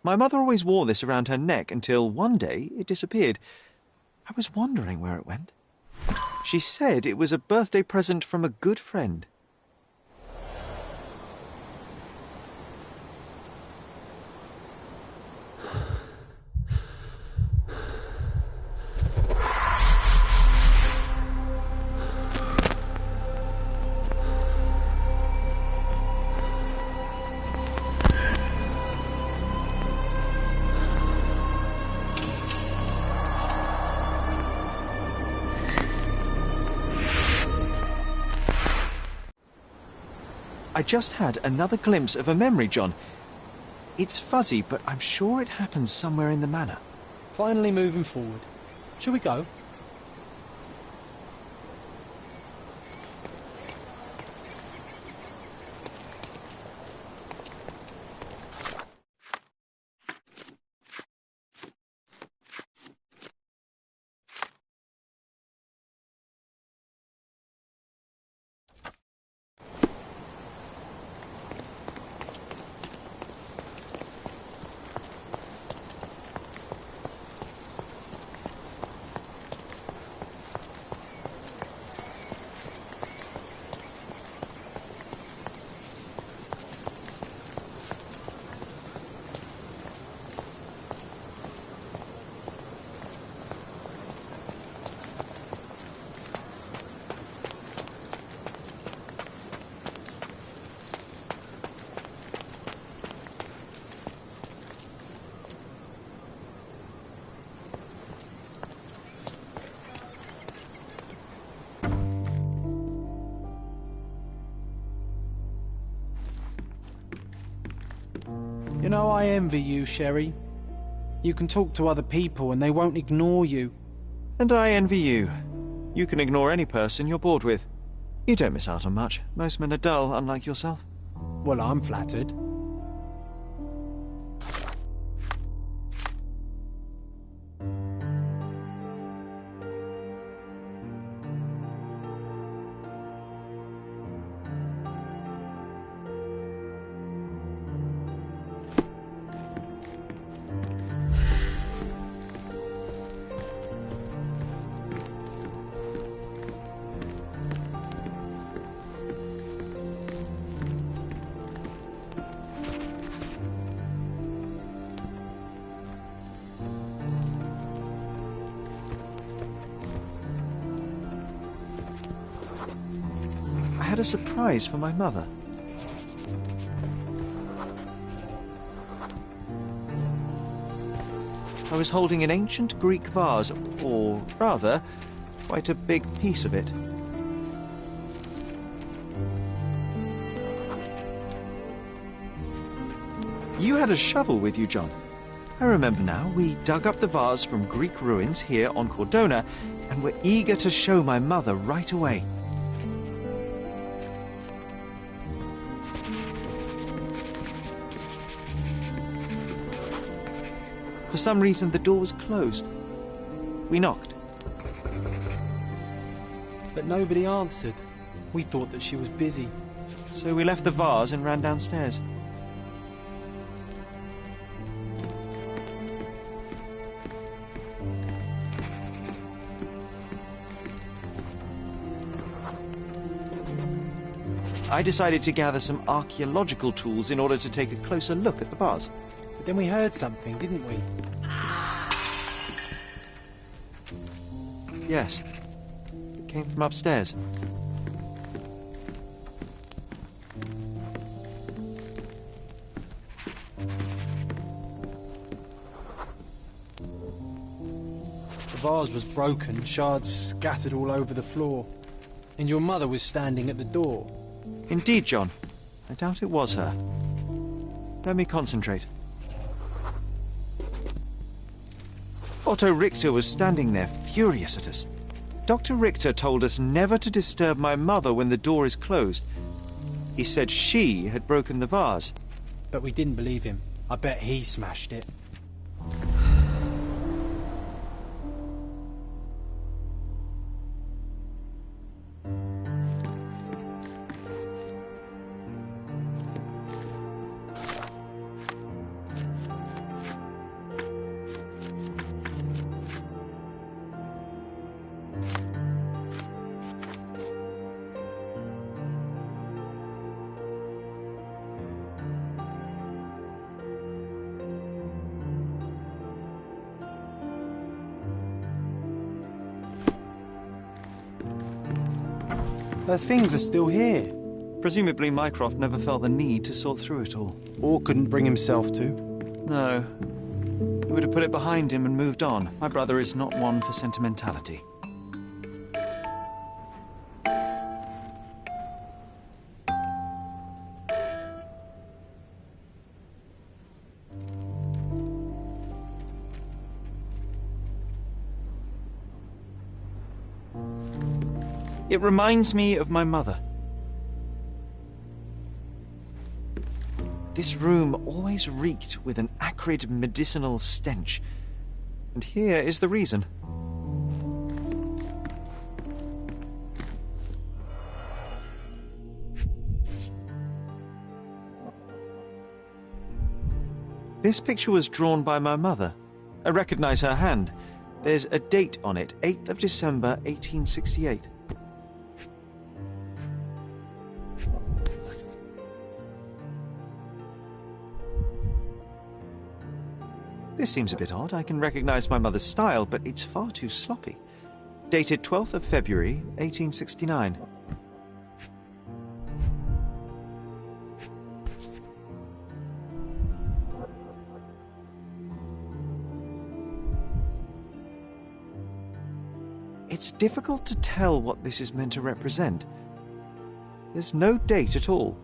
My mother always wore this around her neck until one day it disappeared. I was wondering where it went. She said it was a birthday present from a good friend. I just had another glimpse of a memory, John. It's fuzzy, but I'm sure it happens somewhere in the manor. Finally moving forward. Shall we go? You know, I envy you, Sherry. You can talk to other people and they won't ignore you. And I envy you. You can ignore any person you're bored with. You don't miss out on much. Most men are dull, unlike yourself. Well, I'm flattered. I had a surprise for my mother. I was holding an ancient Greek vase, or rather, quite a big piece of it. You had a shovel with you, John. I remember now. We dug up the vase from Greek ruins here on Cordona and were eager to show my mother right away. For some reason, the door was closed. We knocked. But nobody answered. We thought that she was busy. So we left the vase and ran downstairs. I decided to gather some archaeological tools in order to take a closer look at the vase. But then we heard something, didn't we? Yes. It came from upstairs. The vase was broken, shards scattered all over the floor. And your mother was standing at the door. Indeed, John. I doubt it was her. Let me concentrate. Otto Richter was standing there, furious at us. Dr. Richter told us never to disturb my mother when the door is closed. He said she had broken the vase. But we didn't believe him. I bet he smashed it. Her things are still here. Presumably Mycroft never felt the need to sort through it all. Or couldn't bring himself to. No. He would have put it behind him and moved on. My brother is not one for sentimentality. It reminds me of my mother. This room always reeked with an acrid medicinal stench. And here is the reason. This picture was drawn by my mother. I recognize her hand. There's a date on it, 8th of December, 1868. This seems a bit odd. I can recognize my mother's style, but it's far too sloppy. Dated 12th of February, 1869. It's difficult to tell what this is meant to represent. There's no date at all.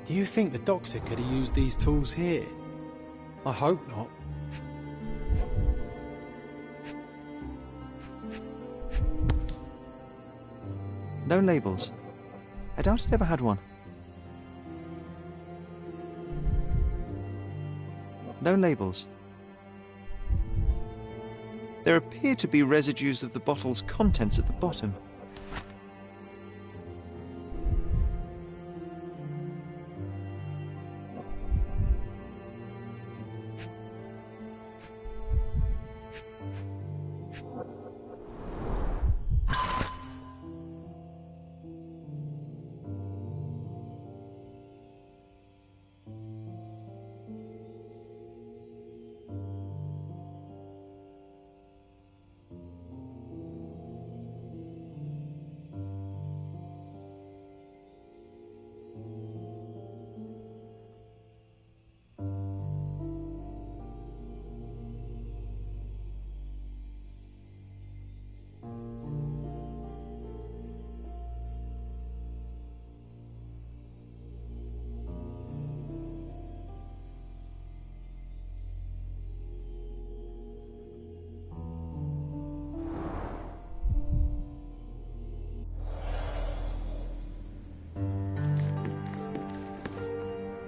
Do you think the doctor could have used these tools here? I hope not. No labels. I doubt it ever had one. No labels. There appear to be residues of the bottle's contents at the bottom.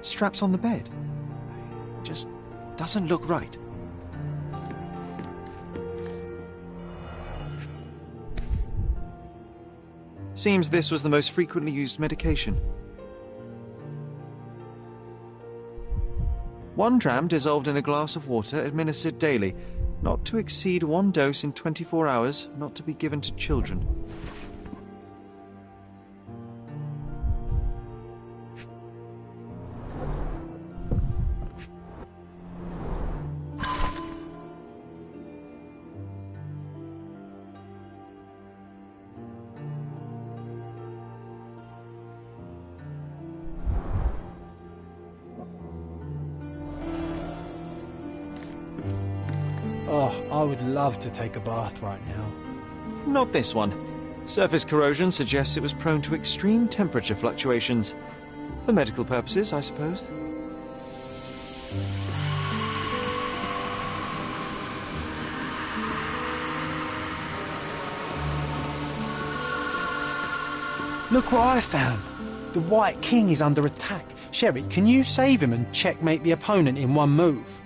Straps on the bed. Just doesn't look right. Seems this was the most frequently used medication. 1 dram dissolved in a glass of water, administered daily. Not to exceed 1 dose in 24 hours, not to be given to children. Oh, I would love to take a bath right now. Not this one. Surface corrosion suggests it was prone to extreme temperature fluctuations. For medical purposes, I suppose. Look what I found. The White King is under attack. Sherry, can you save him and checkmate the opponent in one move?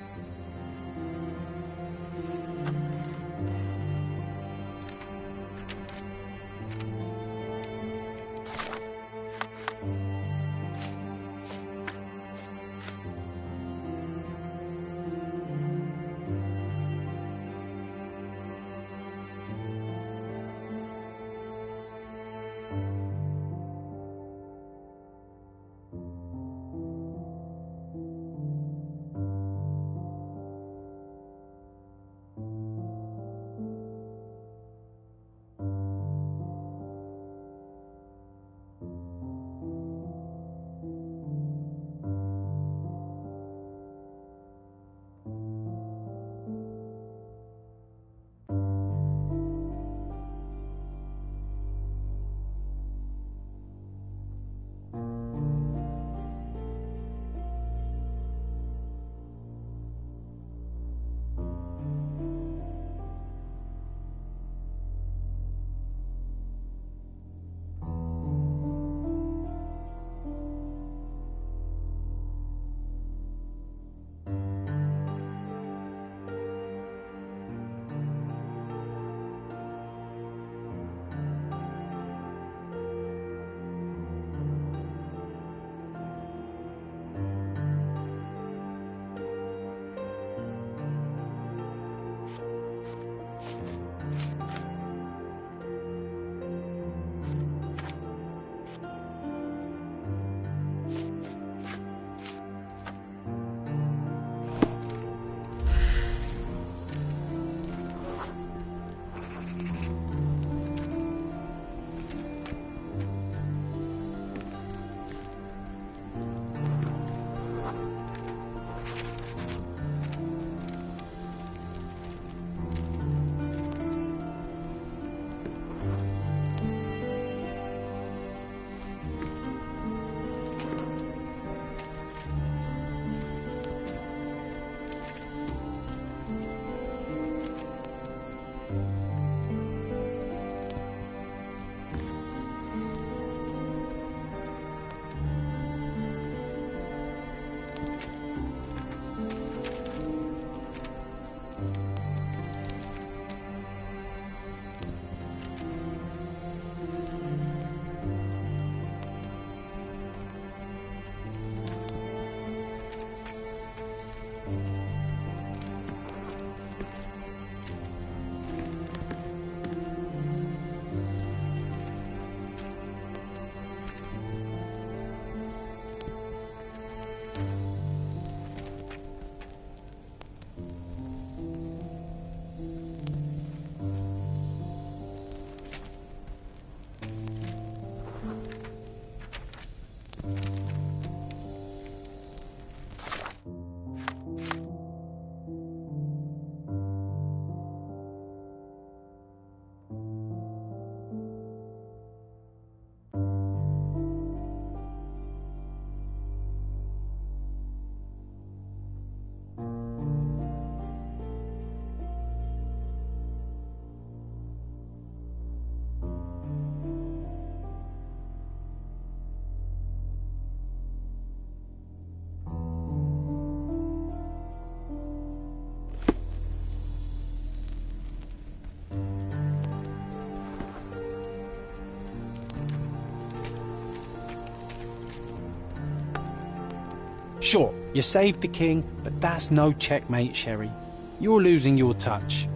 Sure, you saved the king, but that's no checkmate, Sherry. You're losing your touch.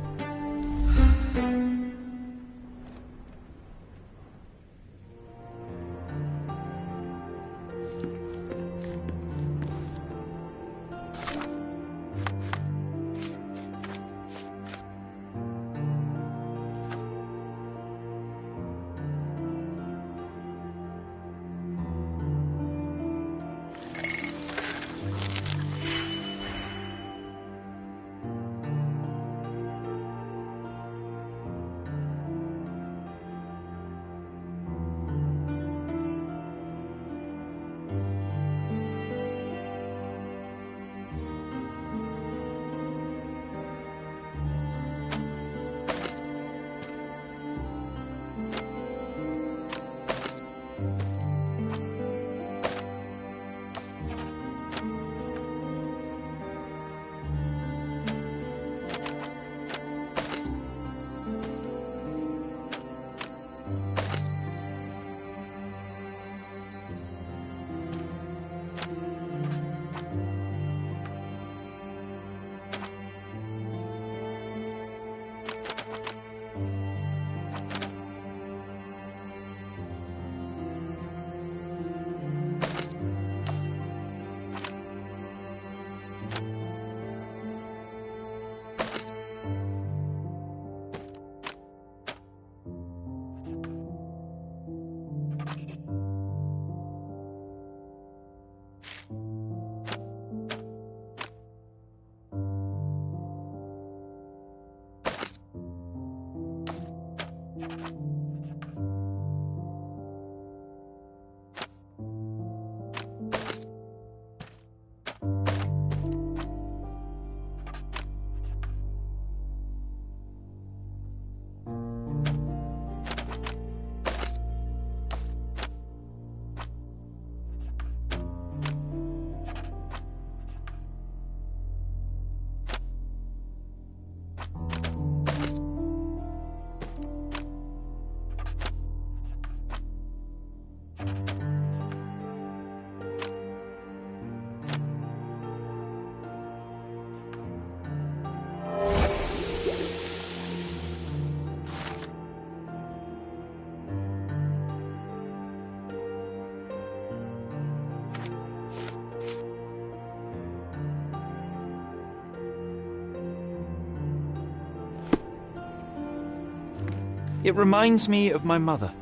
It reminds me of my mother.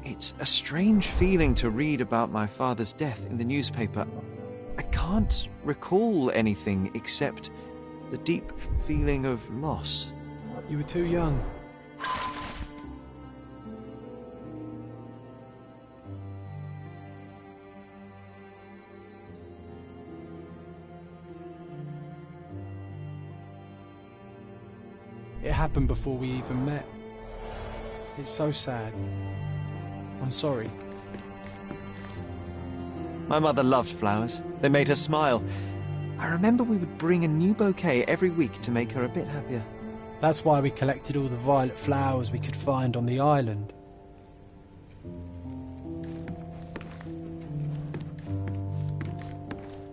It's a strange feeling to read about my father's death in the newspaper. I can't recall anything except the deep feeling of loss. You were too young. It happened before we even met. It's so sad. I'm sorry. My mother loved flowers. They made her smile. I remember we would bring a new bouquet every week to make her a bit happier. That's why we collected all the violet flowers we could find on the island.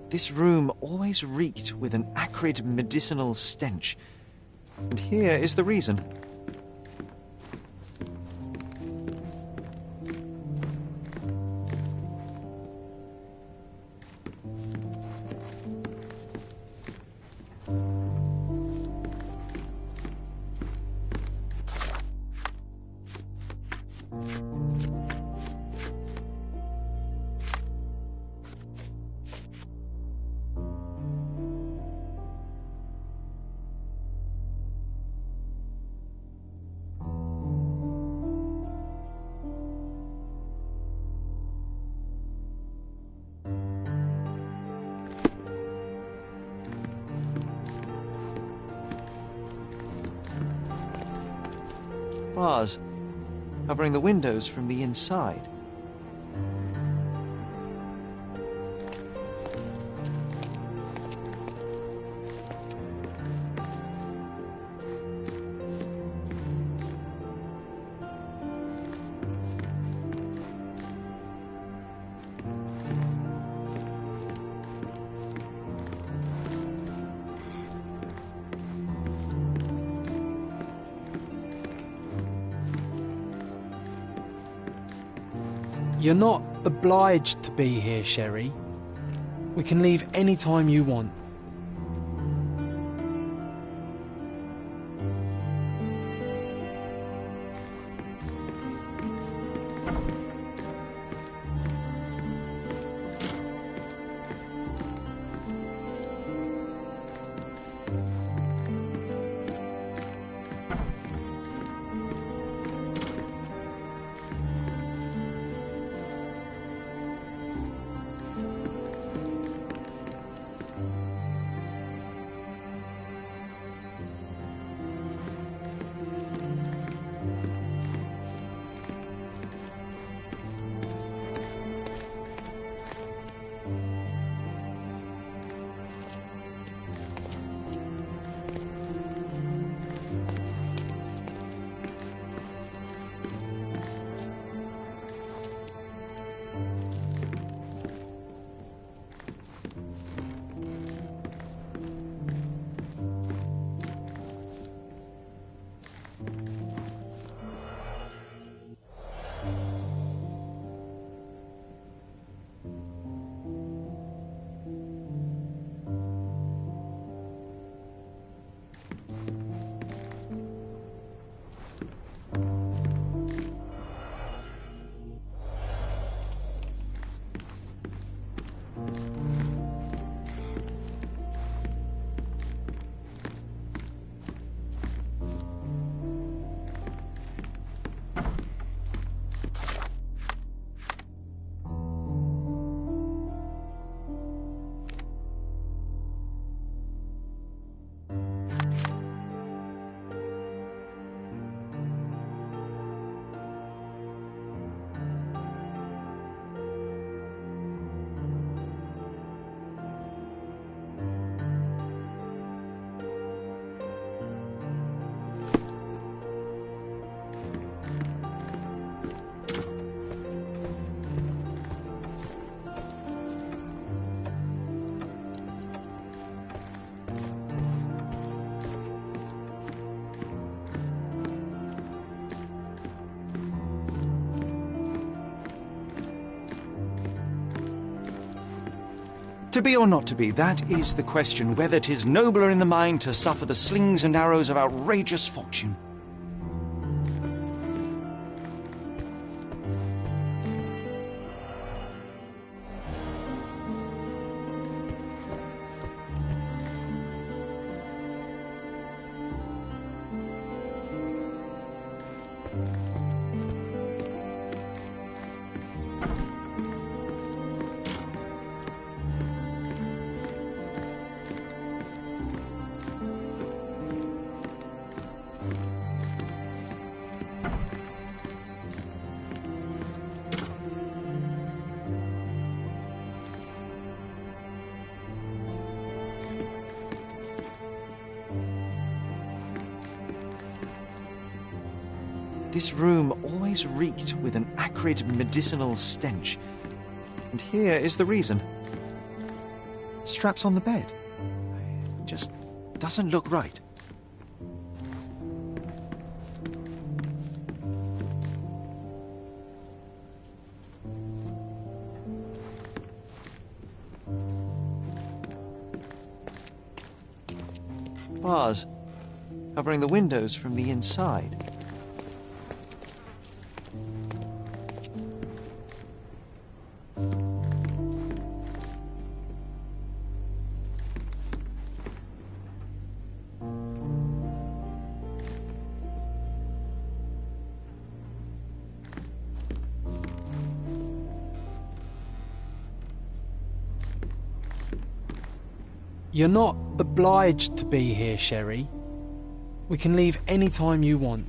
This room always reeked with an acrid medicinal stench. And here is the reason. Bars covering the windows from the inside. You're not obliged to be here, Sherry. We can leave any time you want. To be or not to be, that is the question, whether 'tis nobler in the mind to suffer the slings and arrows of outrageous fortune. This room always reeked with an acrid medicinal stench. And here is the reason. Straps on the bed. It just doesn't look right. Bars covering the windows from the inside. You're not obliged to be here, Sherry. We can leave any time you want.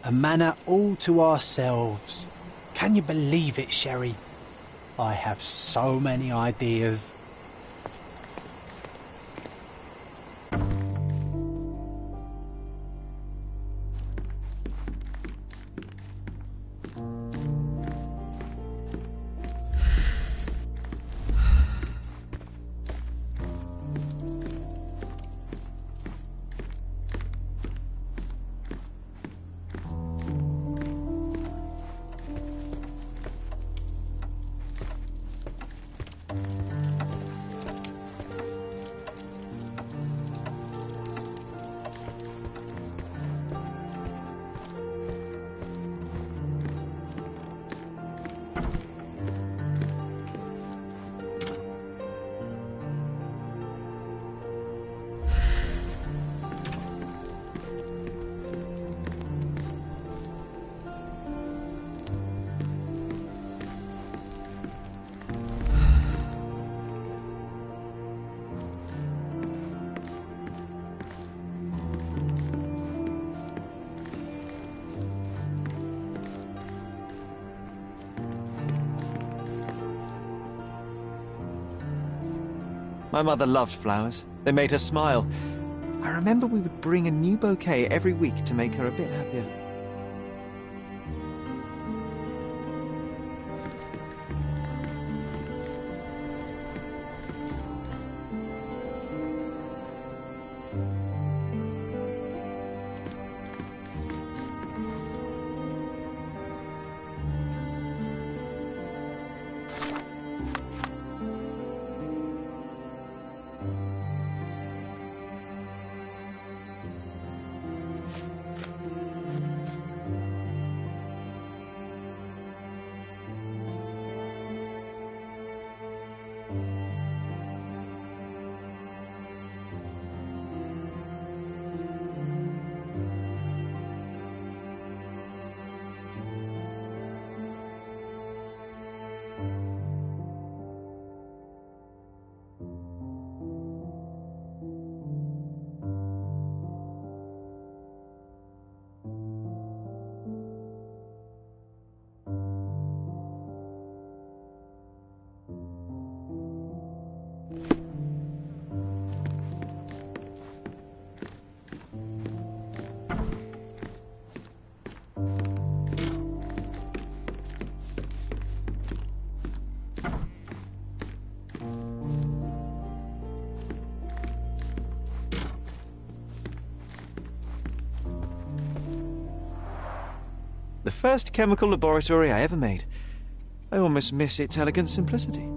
A manor all to ourselves. Can you believe it, Sherry? I have so many ideas. My mother loved flowers. They made her smile. I remember we would bring a new bouquet every week to make her a bit happier. The first chemical laboratory I ever made. I almost miss its elegant simplicity.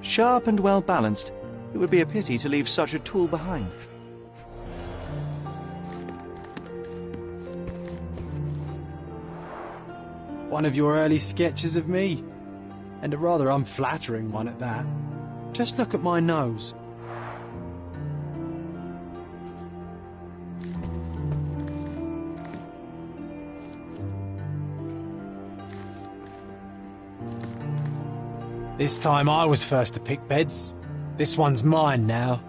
Sharp and well balanced, it would be a pity to leave such a tool behind. One of your early sketches of me, and a rather unflattering one at that. Just look at my nose. This time I was first to pick beds. This one's mine now.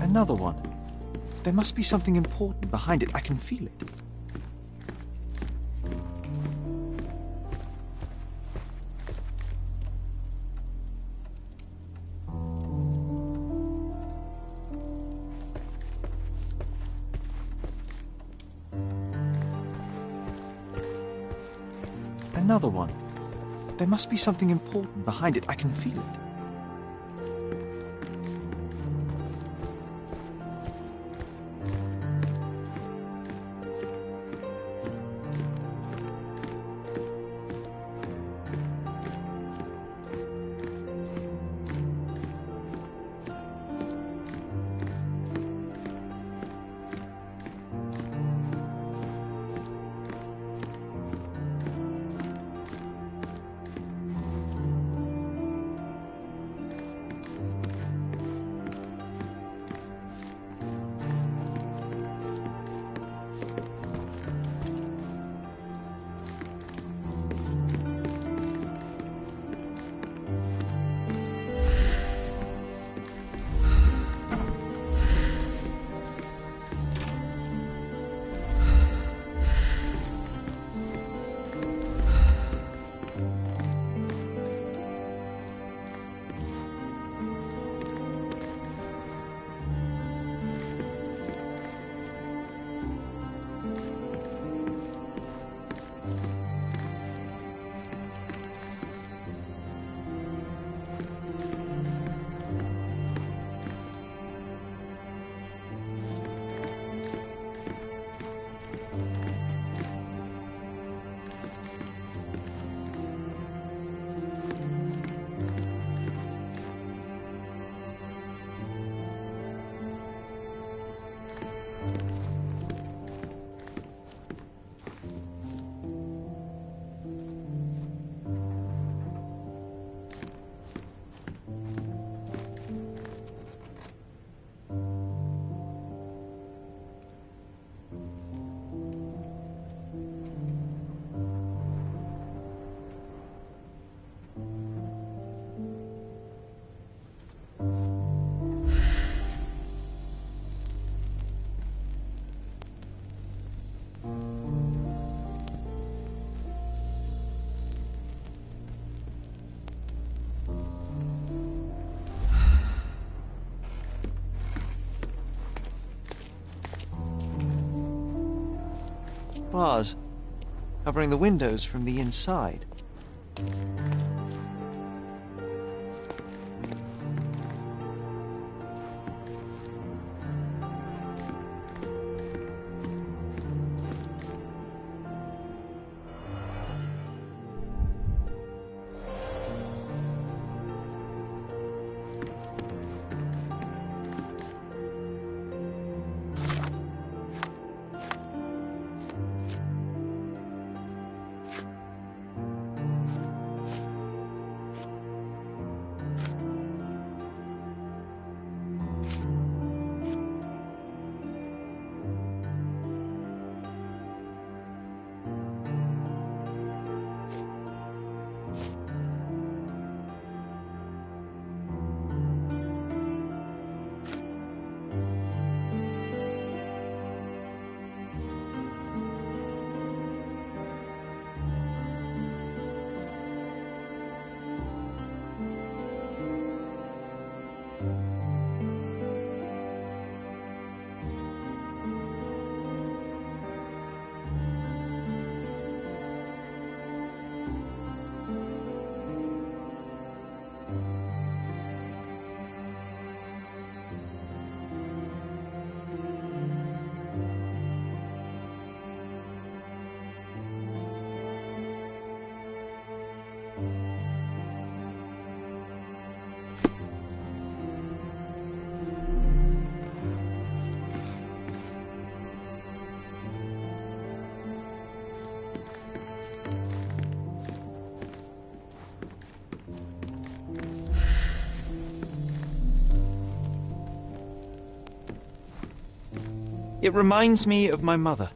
Another one. There must be something important behind it. I can feel it. Another one. There must be something important behind it. I can feel it. bars, covering the windows from the inside. It reminds me of my mother.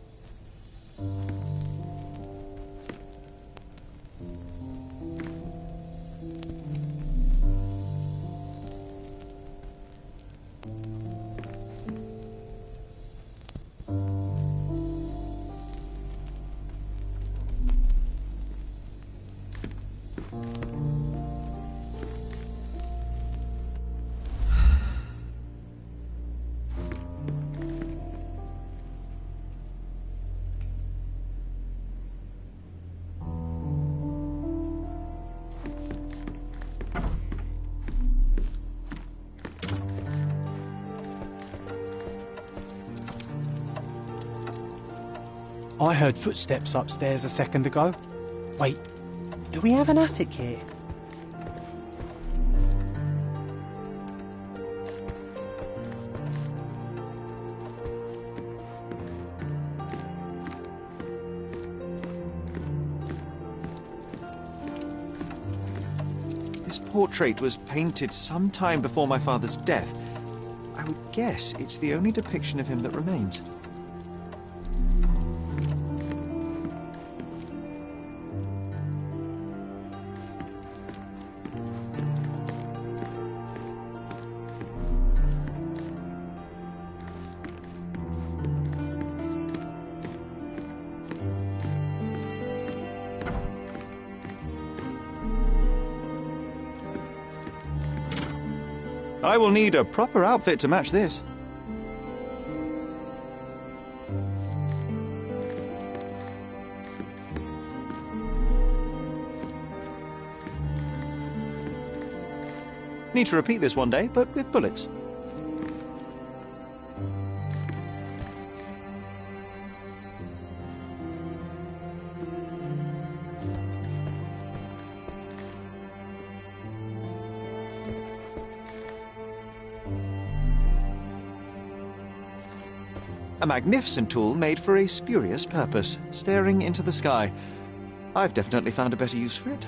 I heard footsteps upstairs a second ago. Wait, do we have an attic here? This portrait was painted some time before my father's death. I would guess it's the only depiction of him that remains. I will need a proper outfit to match this. Need to repeat this one day, but with bullets. A magnificent tool made for a spurious purpose, staring into the sky. I've definitely found a better use for it.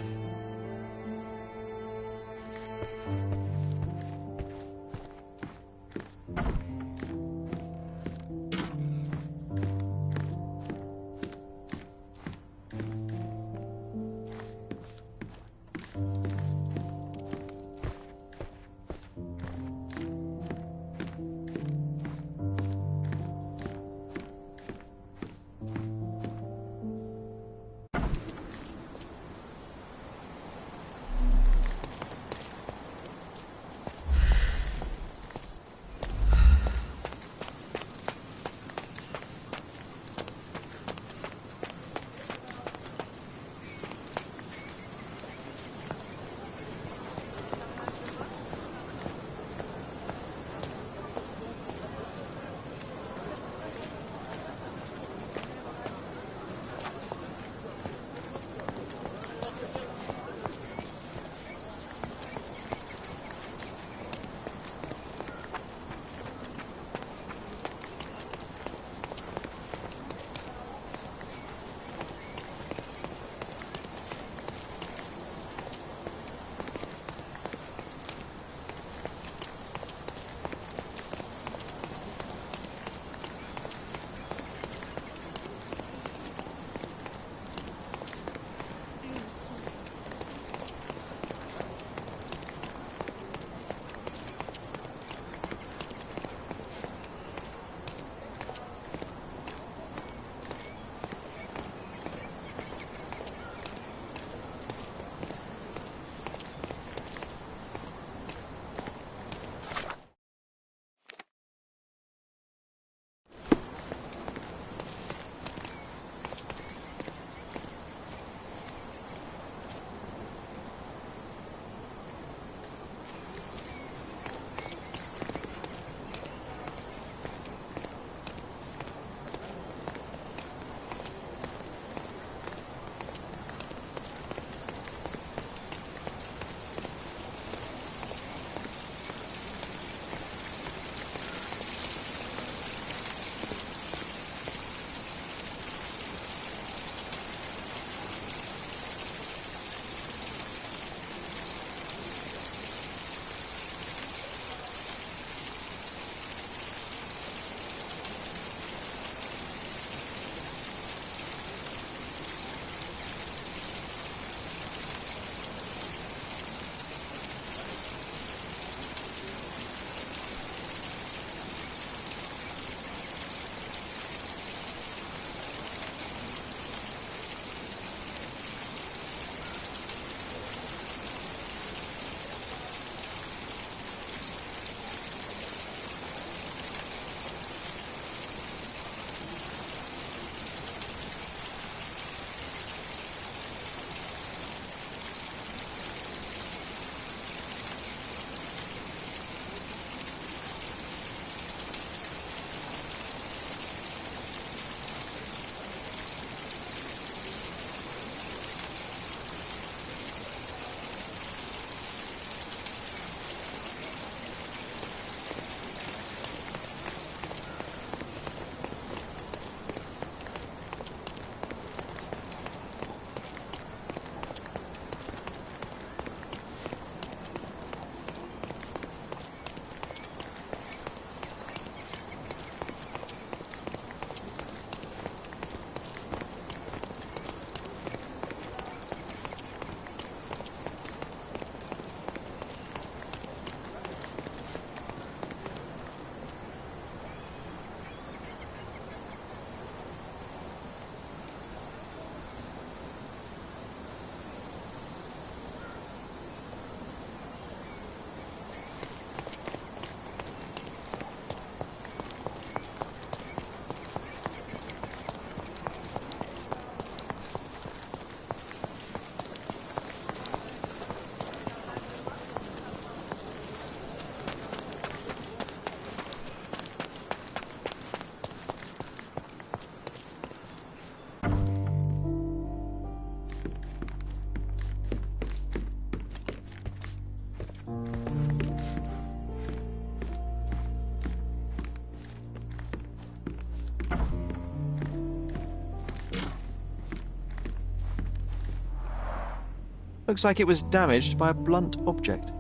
Looks like it was damaged by a blunt object.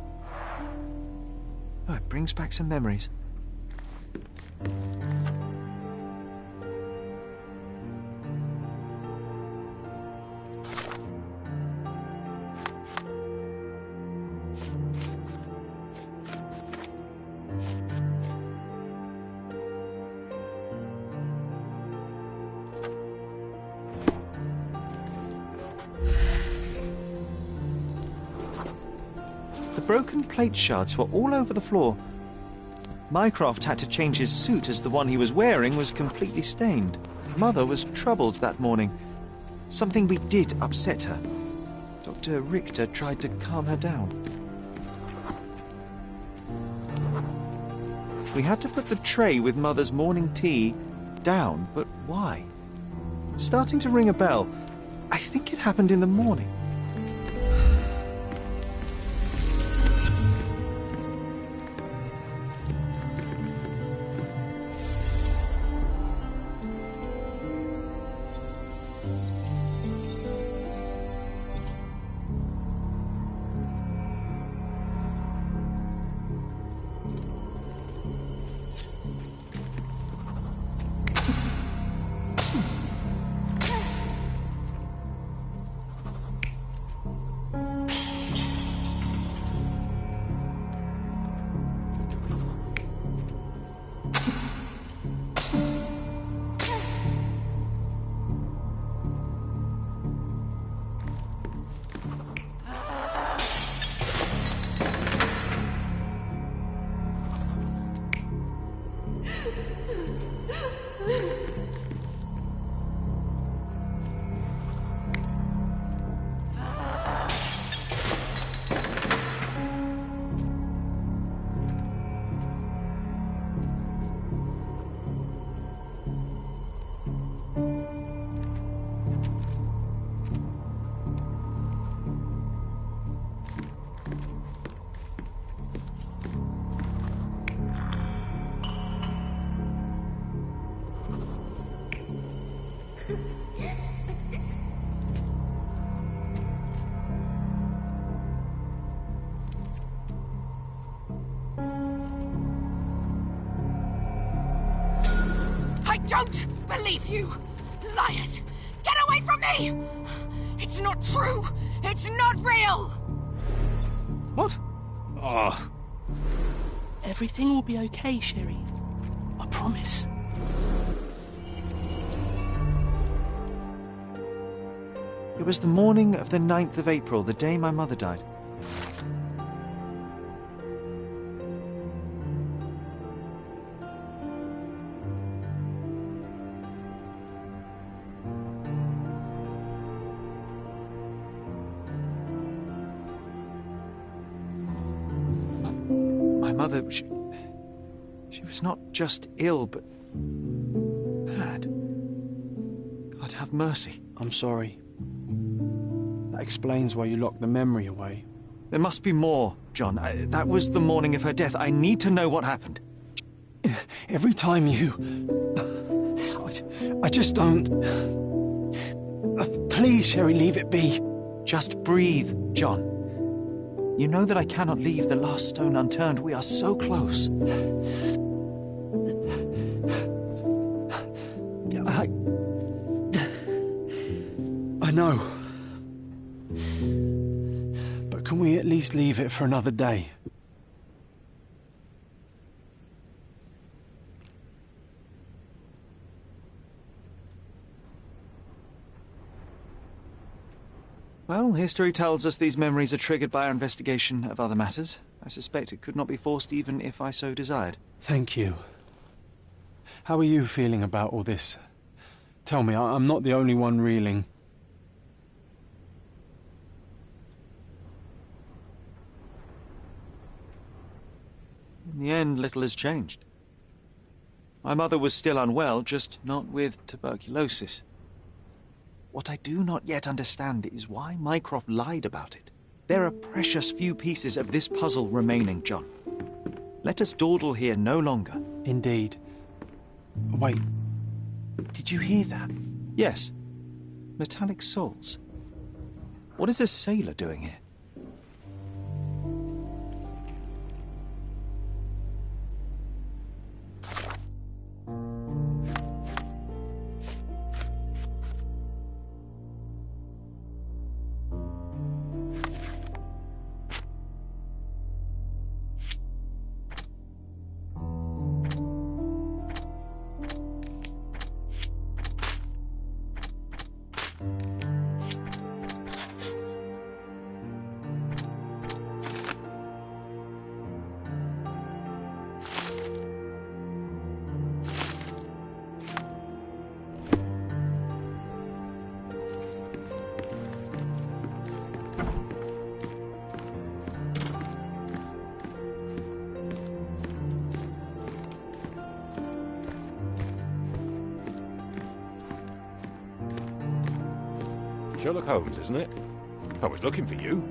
Oh, it brings back some memories. The broken plate shards were all over the floor. Mycroft had to change his suit as the one he was wearing was completely stained. Mother was troubled that morning. Something we did upset her. Dr. Richter tried to calm her down. We had to put the tray with Mother's morning tea down, but why? It's starting to ring a bell. I think it happened in the morning. I don't believe you! Liars! Get away from me! It's not true! It's not real! What? Oh. Everything will be okay, Sherry. I promise. It was the morning of the 9th of April, the day my mother died. My mother, she was not just ill, but mad. God have mercy. I'm sorry. That explains why you locked the memory away. There must be more, John. That was the morning of her death. I need to know what happened. Every time you... I just don't... Please, Sherry, leave it be. Just breathe, John. You know that I cannot leave the last stone unturned. We are so close. I know. But can we at least leave it for another day? Well, history tells us these memories are triggered by our investigation of other matters. I suspect it could not be forced even if I so desired. Thank you. How are you feeling about all this? Tell me, I'm not the only one reeling. In the end, little has changed. My mother was still unwell, just not with tuberculosis. What I do not yet understand is why Mycroft lied about it. There are precious few pieces of this puzzle remaining, John. Let us dawdle here no longer. Indeed. Wait, did you hear that? Yes. Metallic soles. What is this sailor doing here? Sherlock Holmes, isn't it? I was looking for you.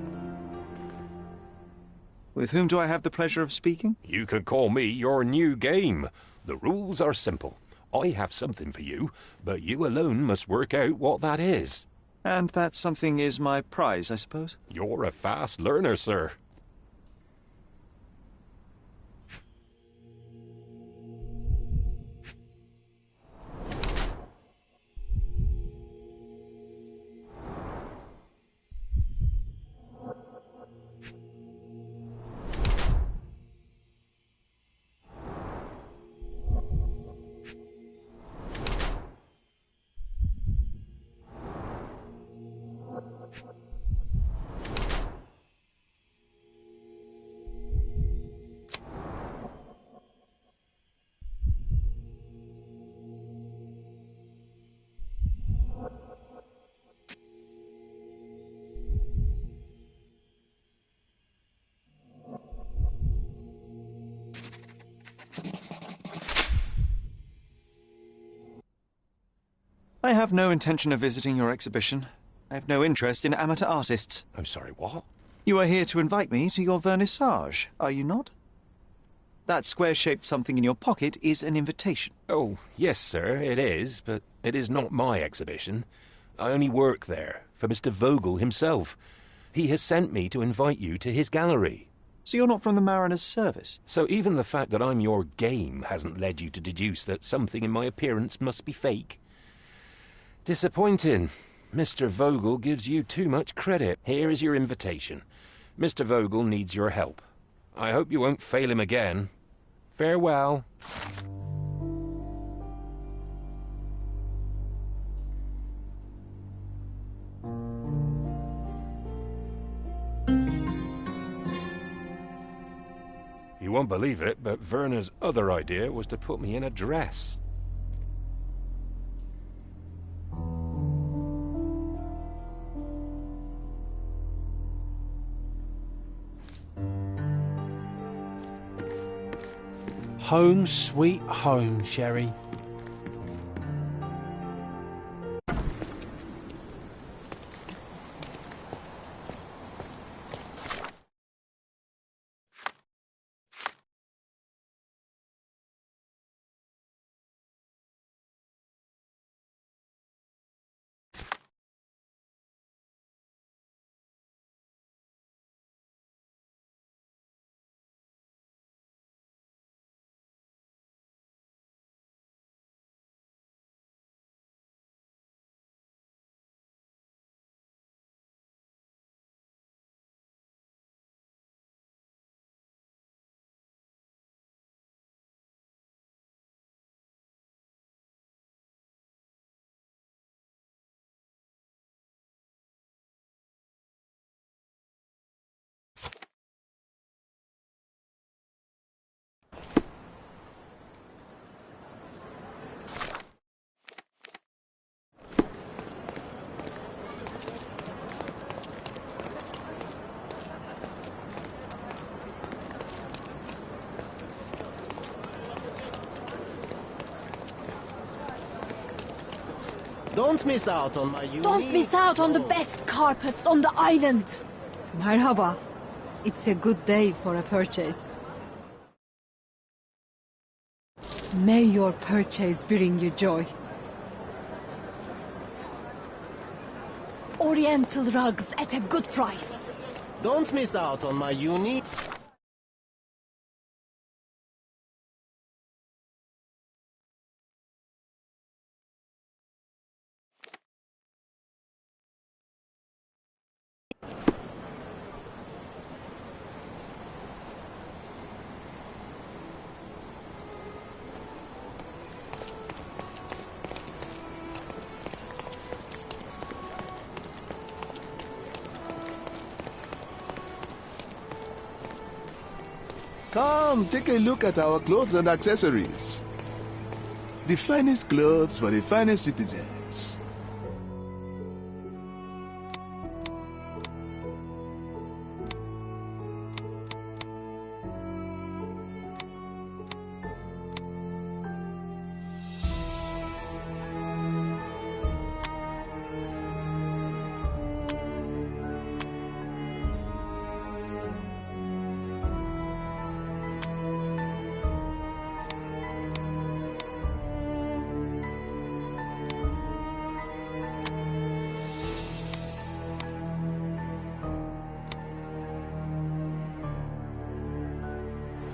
With whom do I have the pleasure of speaking? You can call me your new game. The rules are simple. I have something for you, but you alone must work out what that is. And that something is my prize, I suppose? You're a fast learner, sir. I have no intention of visiting your exhibition. I have no interest in amateur artists. I'm sorry, what? You are here to invite me to your vernissage, are you not? That square-shaped something in your pocket is an invitation. Oh, yes, sir, it is, but it is not my exhibition. I only work there, for Mr. Vogel himself. He has sent me to invite you to his gallery. So you're not from the Mariner's Service? So even the fact that I'm your game hasn't led you to deduce that something in my appearance must be fake? Disappointing. Mr. Vogel gives you too much credit. Here is your invitation. Mr. Vogel needs your help. I hope you won't fail him again. Farewell. You won't believe it, but Werner's other idea was to put me in a dress. Home sweet home, Sherry. Don't miss out on my unique... Don't miss out on the best carpets on the island. Merhaba. It's a good day for a purchase. May your purchase bring you joy. Oriental rugs at a good price. Don't miss out on my unique... Come, take a look at our clothes and accessories. The finest clothes for the finest citizens.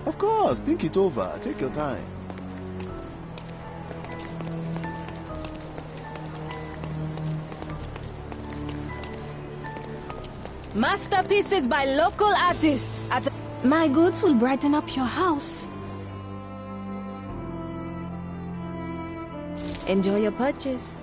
Of course, think it over. Take your time. Masterpieces by local artists at... My goods will brighten up your house. Enjoy your purchase.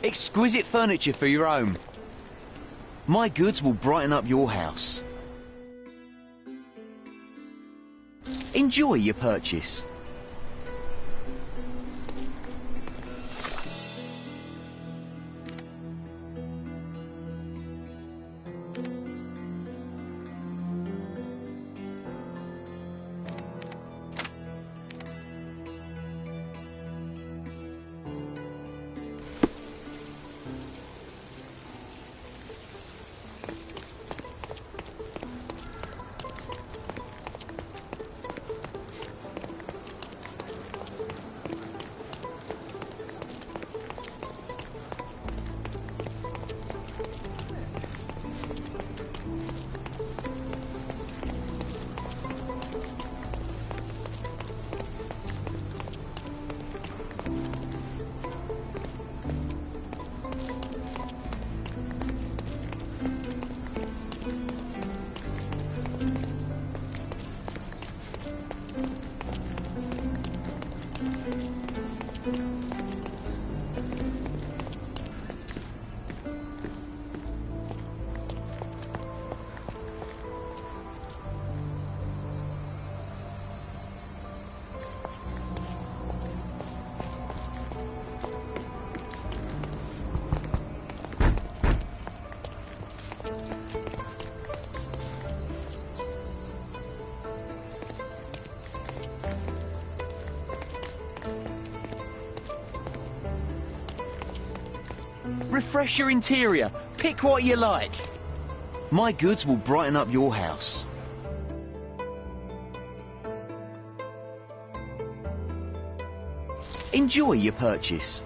Exquisite furniture for your home. My goods will brighten up your house. Enjoy your purchase. Refresh your interior. Pick what you like. My goods will brighten up your house. Enjoy your purchase.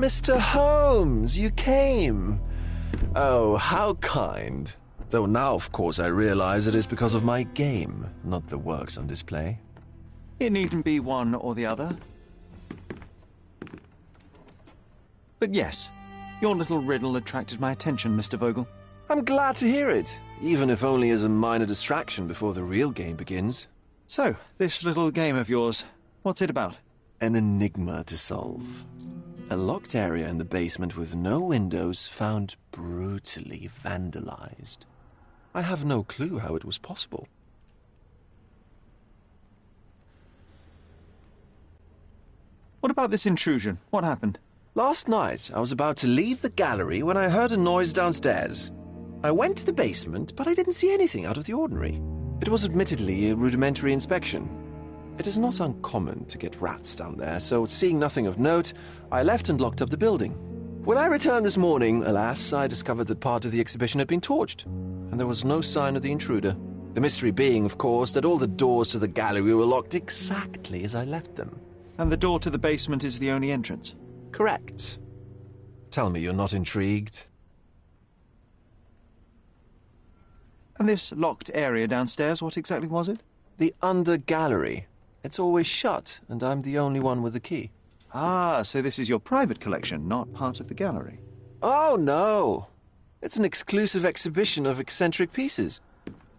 Mr. Holmes, you came. Oh, how kind. Though now, of course, I realize it is because of my game, not the works on display. It needn't be one or the other. But yes, your little riddle attracted my attention, Mr. Vogel. I'm glad to hear it, even if only as a minor distraction before the real game begins. So, this little game of yours, what's it about? An enigma to solve. A locked area in the basement with no windows found brutally vandalized. I have no clue how it was possible. What about this intrusion? What happened? Last night, I was about to leave the gallery when I heard a noise downstairs. I went to the basement, but I didn't see anything out of the ordinary. It was admittedly a rudimentary inspection. It is not uncommon to get rats down there, so seeing nothing of note, I left and locked up the building. When I returned this morning, alas, I discovered that part of the exhibition had been torched, and there was no sign of the intruder. The mystery being, of course, that all the doors to the gallery were locked exactly as I left them. And the door to the basement is the only entrance? Correct. Tell me you're not intrigued. And this locked area downstairs, what exactly was it? The under gallery. It's always shut, and I'm the only one with the key. Ah, so this is your private collection, not part of the gallery. Oh, no. It's an exclusive exhibition of eccentric pieces.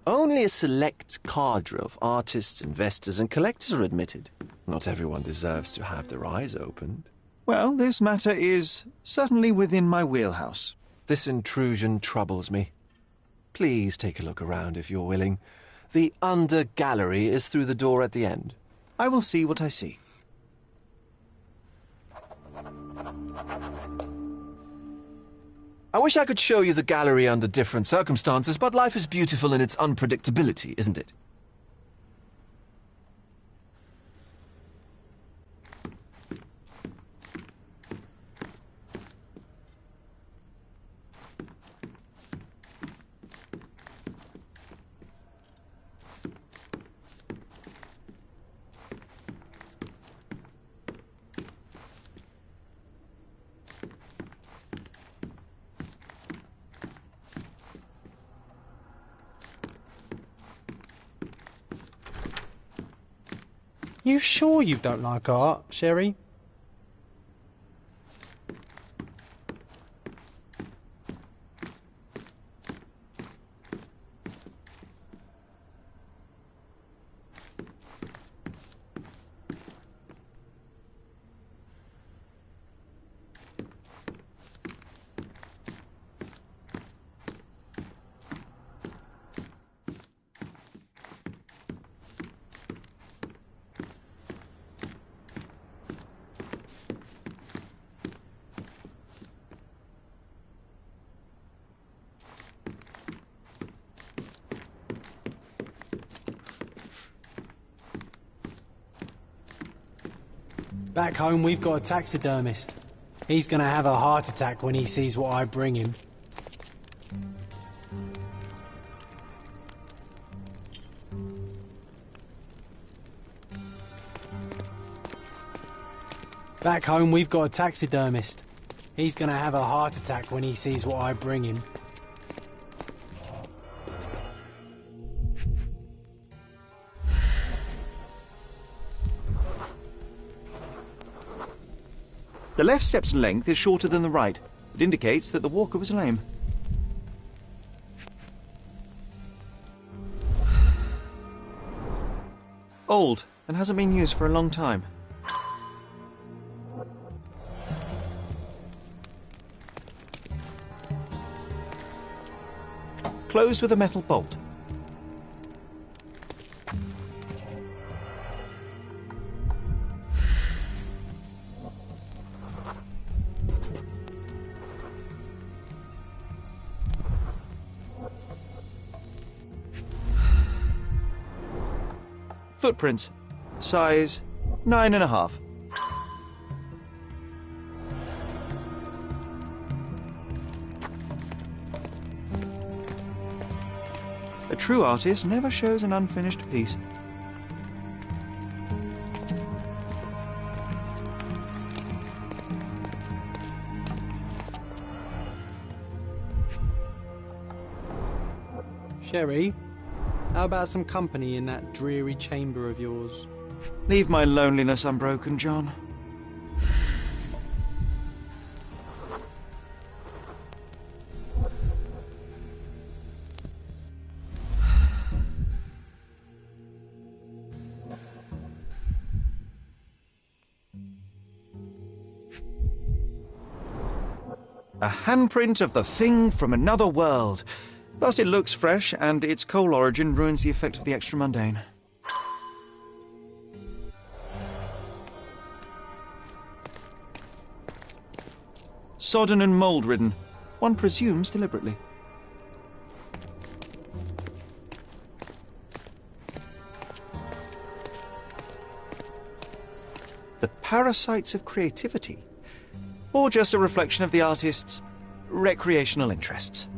Only a select cadre of artists, investors, and collectors are admitted. Not everyone deserves to have their eyes opened. Well, this matter is certainly within my wheelhouse. This intrusion troubles me. Please take a look around if you're willing. The under gallery is through the door at the end. I will see what I see. I wish I could show you the gallery under different circumstances, but life is beautiful in its unpredictability, isn't it? You sure you don't like art, Sherry? Back home, we've got a taxidermist. He's gonna have a heart attack when he sees what I bring him. Back home, we've got a taxidermist. He's gonna have a heart attack when he sees what I bring him. The left step's length is shorter than the right. It indicates that the walker was lame. Old, and hasn't been used for a long time. Closed with a metal bolt. Footprints. Size 9.5. A true artist never shows an unfinished piece. Sherry, how about some company in that dreary chamber of yours? Leave my loneliness unbroken, John. A handprint of the thing from another world. But it looks fresh, and its coal origin ruins the effect of the extra mundane. Sodden and mould-ridden. One presumes deliberately. The parasites of creativity. Or just a reflection of the artist's recreational interests.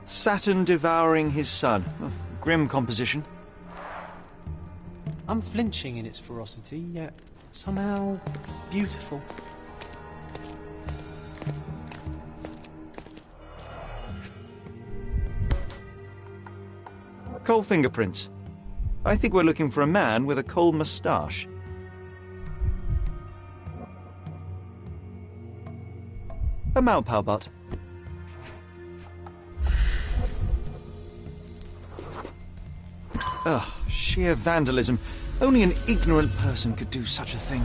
Saturn devouring his sun. Oh, grim composition. Unflinching in its ferocity, yet somehow beautiful. Coal fingerprints. I think we're looking for a man with a coal moustache. A Malpau butt. Ugh, sheer vandalism. Only an ignorant person could do such a thing.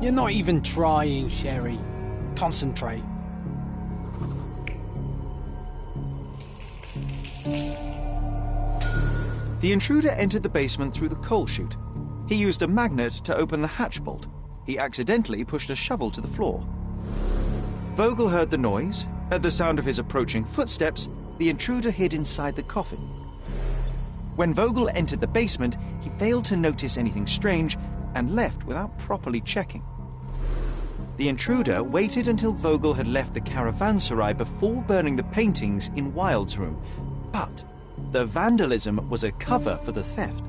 You're not even trying, Sherry. Concentrate. The intruder entered the basement through the coal chute. He used a magnet to open the hatch bolt. He accidentally pushed a shovel to the floor. Vogel heard the noise. At the sound of his approaching footsteps, the intruder hid inside the coffin. When Vogel entered the basement, he failed to notice anything strange and left without properly checking. The intruder waited until Vogel had left the caravanserai before burning the paintings in Wilde's room, but the vandalism was a cover for the theft.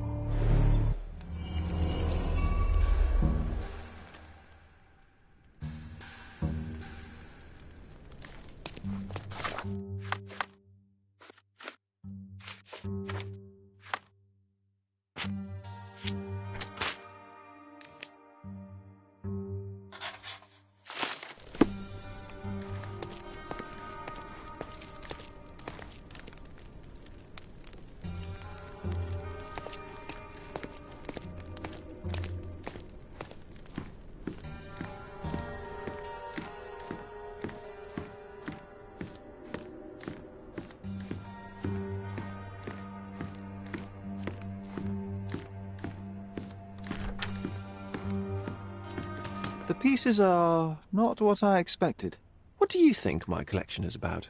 The pieces are not what I expected. What do you think my collection is about?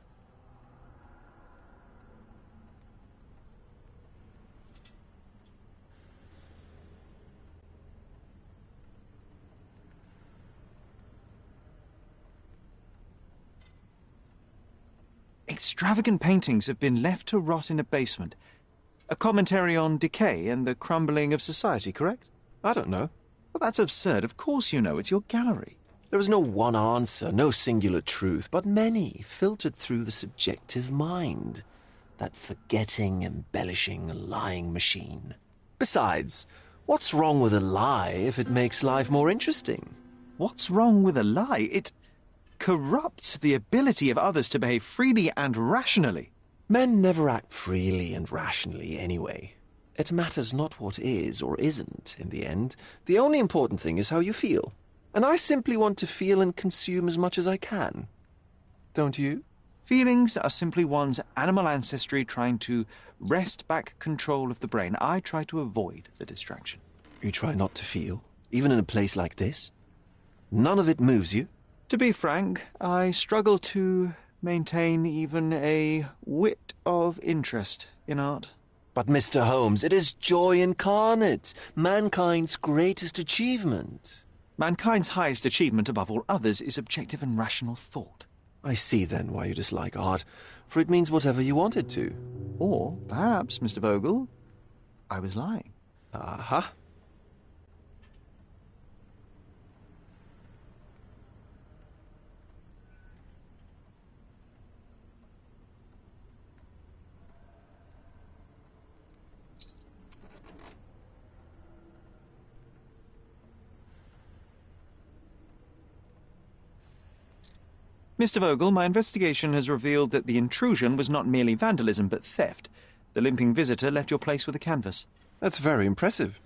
Extravagant paintings have been left to rot in a basement. A commentary on decay and the crumbling of society, correct? I don't know. Well, that's absurd. Of course you know. It's your gallery. There is no one answer, no singular truth, but many filtered through the subjective mind. That forgetting, embellishing, lying machine. Besides, what's wrong with a lie if it makes life more interesting? What's wrong with a lie? It corrupts the ability of others to behave freely and rationally. Men never act freely and rationally anyway. It matters not what is or isn't in the end. The only important thing is how you feel. And I simply want to feel and consume as much as I can. Don't you? Feelings are simply one's animal ancestry trying to wrest back control of the brain. I try to avoid the distraction. You try not to feel, even in a place like this? None of it moves you? To be frank, I struggle to maintain even a whit of interest in art. But, Mr. Holmes, it is joy incarnate, mankind's greatest achievement. Mankind's highest achievement above all others is objective and rational thought. I see, then, why you dislike art, for it means whatever you want it to. Or, perhaps, Mr. Vogel, I was lying. Aha. Mr. Vogel, my investigation has revealed that the intrusion was not merely vandalism, but theft. The limping visitor left your place with a canvas. That's very impressive.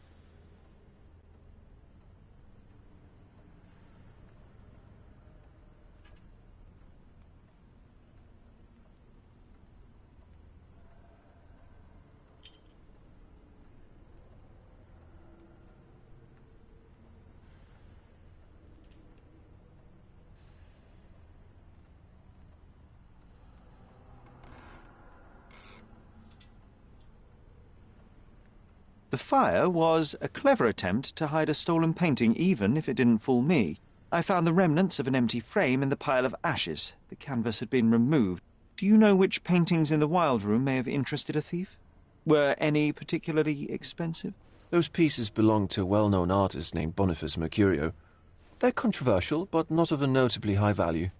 The fire was a clever attempt to hide a stolen painting, even if it didn't fool me. I found the remnants of an empty frame in the pile of ashes. The canvas had been removed. Do you know which paintings in the Wild Room may have interested a thief? Were any particularly expensive? Those pieces belong to a well-known artist named Boniface Mercurio. They're controversial, but not of a notably high value.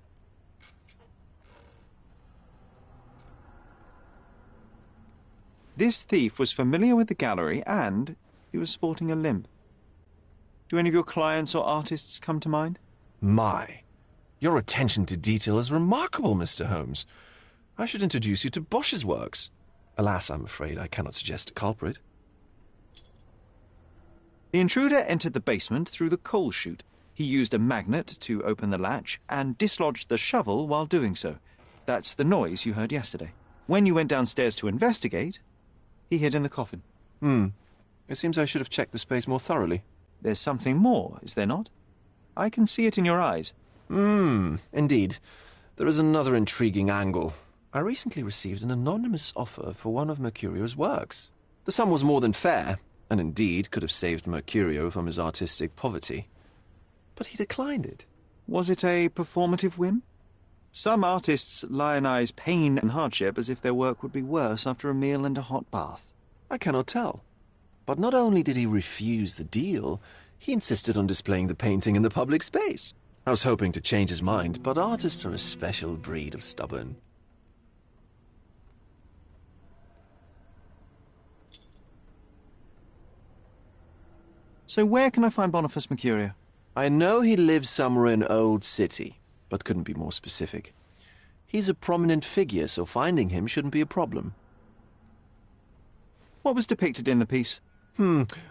This thief was familiar with the gallery and he was sporting a limp. Do any of your clients or artists come to mind? My, your attention to detail is remarkable, Mr. Holmes. I should introduce you to Bosch's works. Alas, I'm afraid I cannot suggest a culprit. The intruder entered the basement through the coal chute. He used a magnet to open the latch and dislodged the shovel while doing so. That's the noise you heard yesterday. When you went downstairs to investigate, he hid in the coffin. It seems I should have checked the space more thoroughly. There's something more, is there not? I can see it in your eyes. Indeed. There is another intriguing angle. I recently received an anonymous offer for one of Mercurio's works. The sum was more than fair, and indeed could have saved Mercurio from his artistic poverty. But he declined it. Was it a performative whim? Some artists lionize pain and hardship as if their work would be worse after a meal and a hot bath. I cannot tell. But not only did he refuse the deal, he insisted on displaying the painting in the public space. I was hoping to change his mind, but artists are a special breed of stubborn. So where can I find Boniface Mercurio? I know he lives somewhere in Old City, but couldn't be more specific. He's a prominent figure, so finding him shouldn't be a problem. What was depicted in the piece?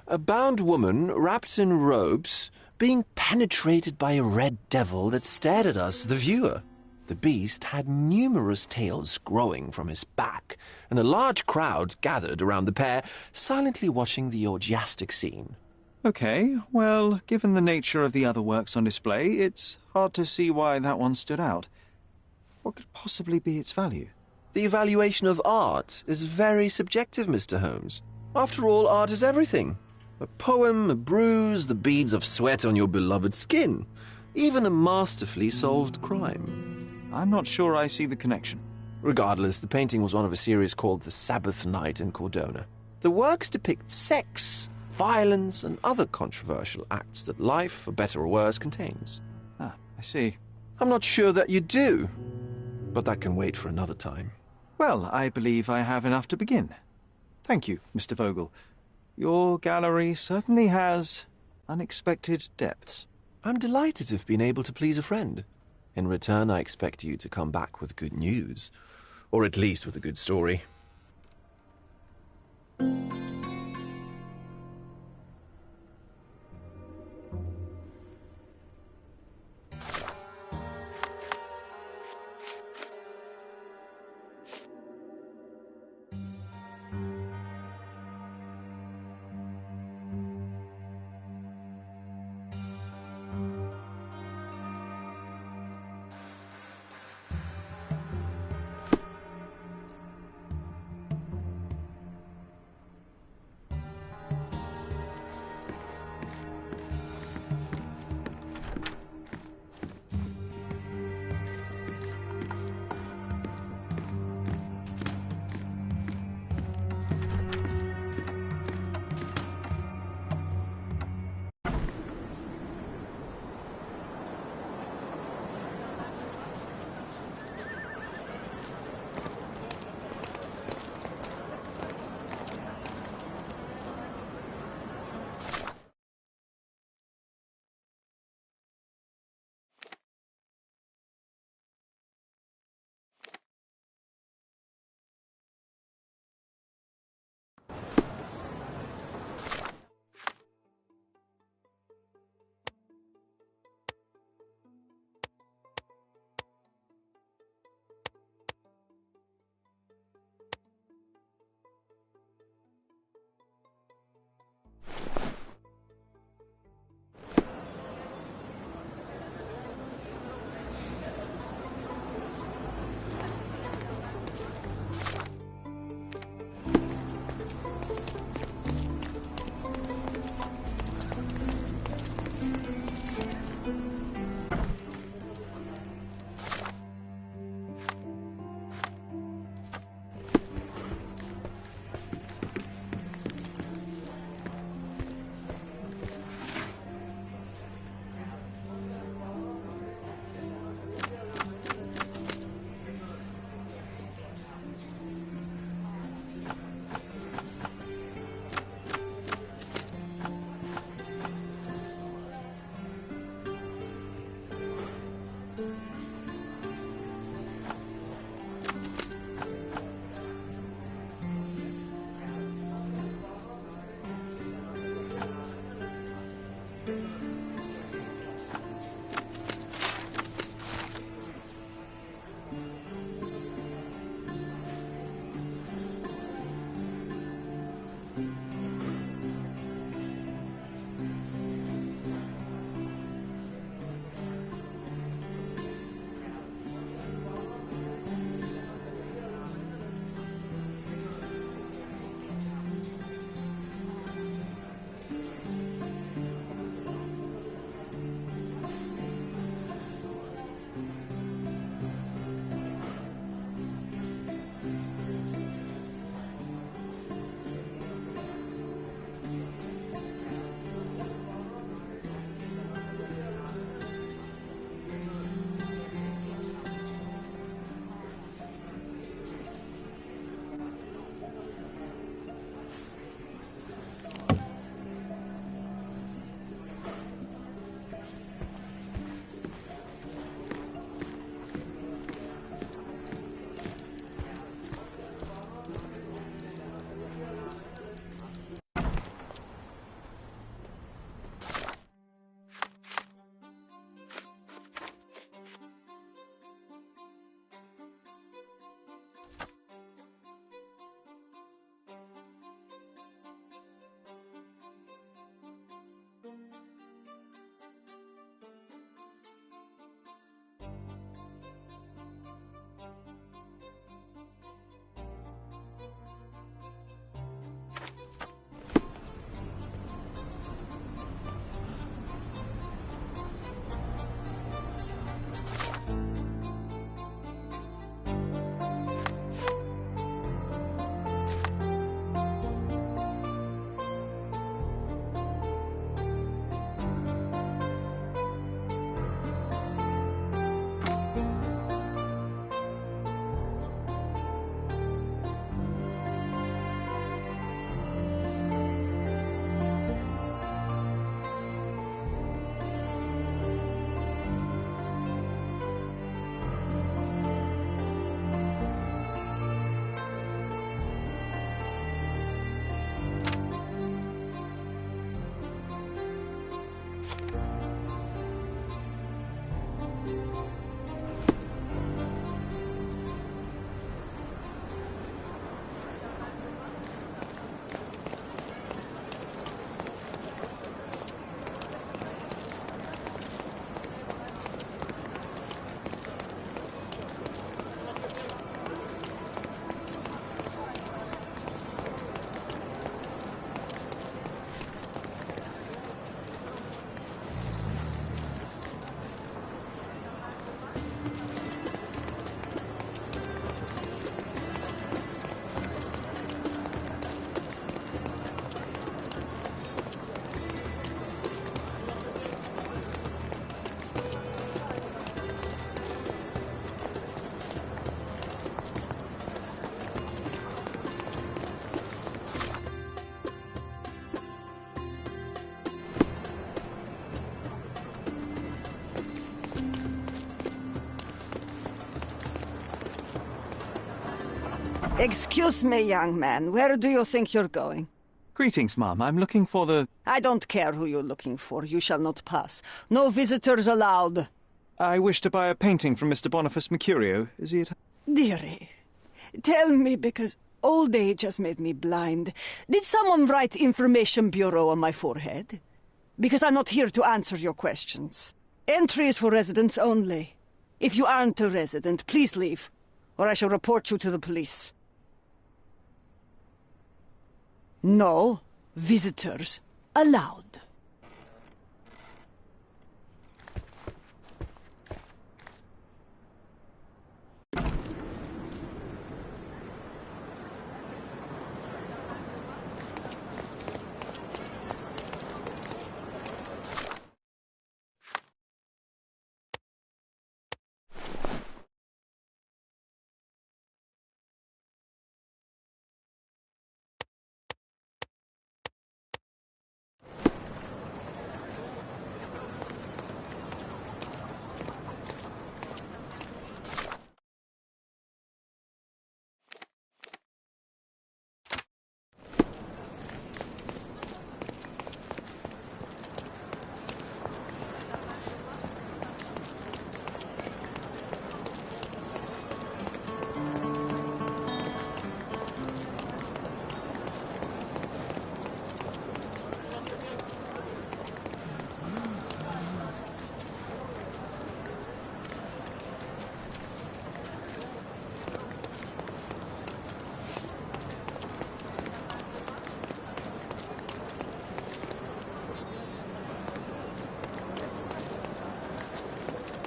A bound woman, wrapped in robes, being penetrated by a red devil that stared at us, the viewer. The beast had numerous tails growing from his back, and a large crowd gathered around the pair, silently watching the orgiastic scene. Okay, well, given the nature of the other works on display, it's hard to see why that one stood out. What could possibly be its value? The evaluation of art is very subjective, Mr. Holmes. After all, art is everything. A poem, a bruise, the beads of sweat on your beloved skin. Even a masterfully solved crime. I'm not sure I see the connection. Regardless, the painting was one of a series called The Sabbath Night in Cordona. The works depict sex, violence, and other controversial acts that life, for better or worse, contains. Ah, I see. I'm not sure that you do, but that can wait for another time. Well, I believe I have enough to begin. Thank you, Mr. Vogel. Your gallery certainly has unexpected depths. I'm delighted to have been able to please a friend. In return, I expect you to come back with good news, or at least with a good story. Excuse me, young man. Where do you think you're going? Greetings, Mum. I'm looking for the... I don't care who you're looking for. You shall not pass. No visitors allowed. I wish to buy a painting from Mr. Boniface Mercurio. Is he at... Dearie, tell me, because old age has made me blind. Did someone write Information Bureau on my forehead? Because I'm not here to answer your questions. Entry is for residents only. If you aren't a resident, please leave, or I shall report you to the police. No visitors allowed.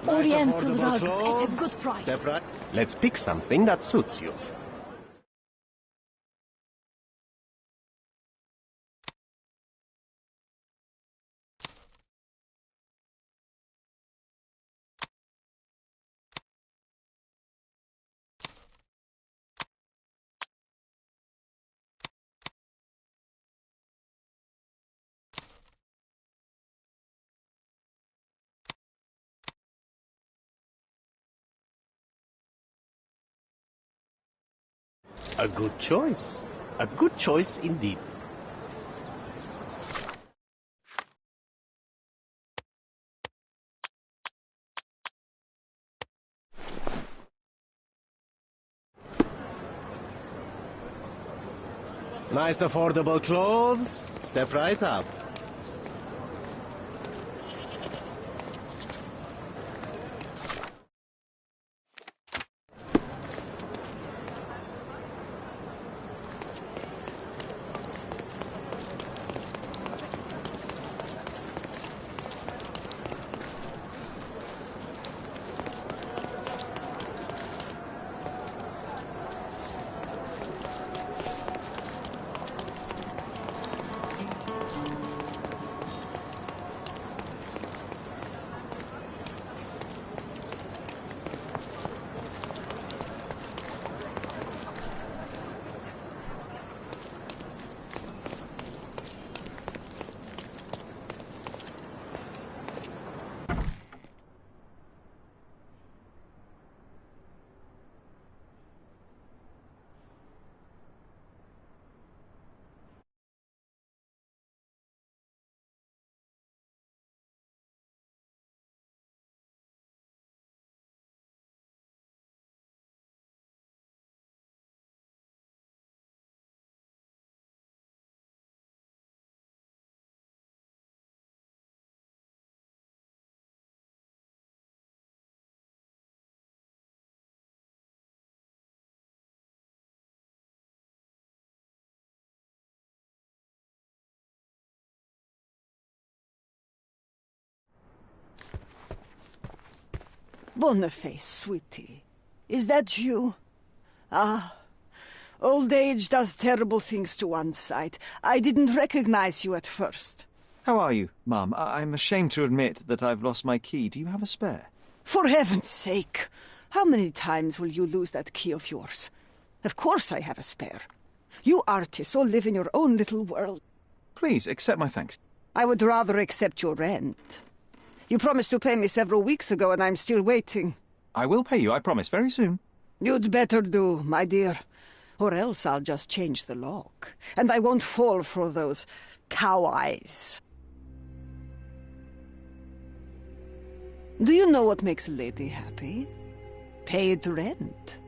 Oriental rugs at a good price. Step right. Let's pick something that suits you. A good choice. A good choice indeed. Nice affordable clothes. Step right up. Boniface, sweetie. Is that you? Ah, old age does terrible things to one's sight. I didn't recognize you at first. How are you, Mum? I'm ashamed to admit that I've lost my key. Do you have a spare? For heaven's sake! How many times will you lose that key of yours? Of course I have a spare. You artists all live in your own little world. Please, accept my thanks. I would rather accept your rent. You promised to pay me several weeks ago, and I'm still waiting. I will pay you, I promise, very soon. You'd better do, my dear. Or else I'll just change the lock. And I won't fall for those cow eyes. Do you know what makes a lady happy? Paid rent.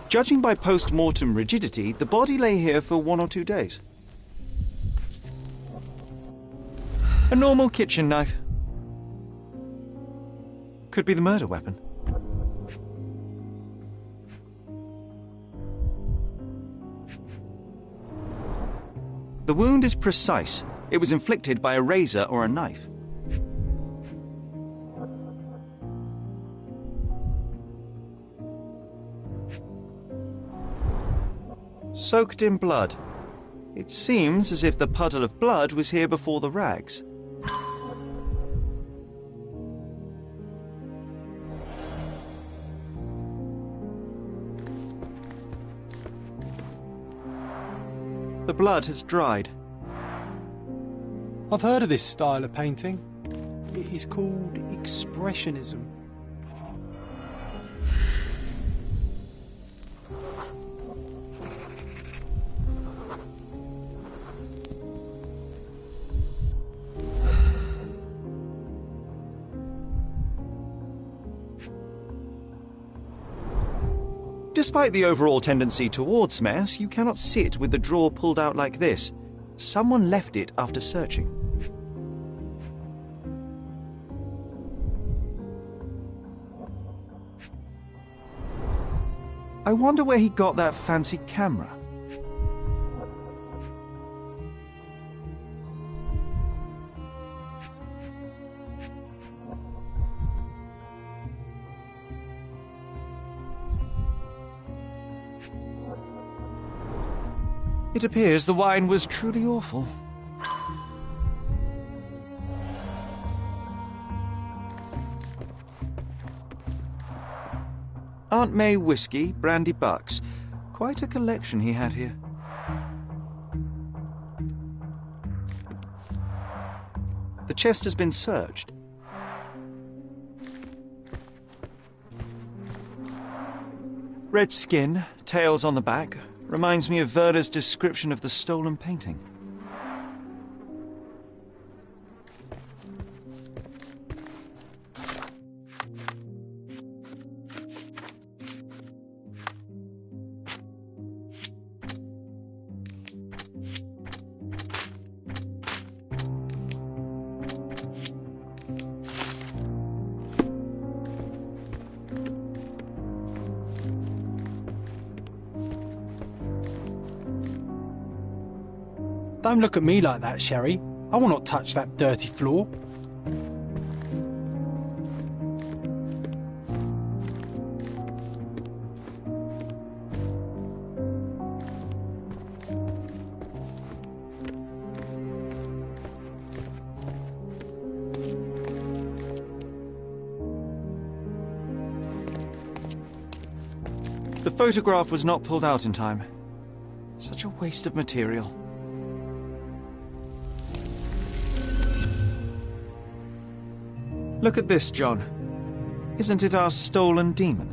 Judging by post-mortem rigidity, the body lay here for 1 or 2 days. A normal kitchen knife. Could be the murder weapon. The wound is precise. It was inflicted by a razor or a knife. Soaked in blood. It seems as if the puddle of blood was here before the rags. The blood has dried. I've heard of this style of painting. It is called expressionism. Despite the overall tendency towards mess, you cannot sit with the drawer pulled out like this. Someone left it after searching. I wonder where he got that fancy camera. It appears the wine was truly awful. Aunt May whiskey, brandy bucks. Quite a collection he had here. The chest has been searched. Red skin, tails on the back. Reminds me of Werder's description of the stolen painting. Don't look at me like that, Sherry. I will not touch that dirty floor. The photograph was not pulled out in time. Such a waste of material. Look at this, John. Isn't it our stolen demon?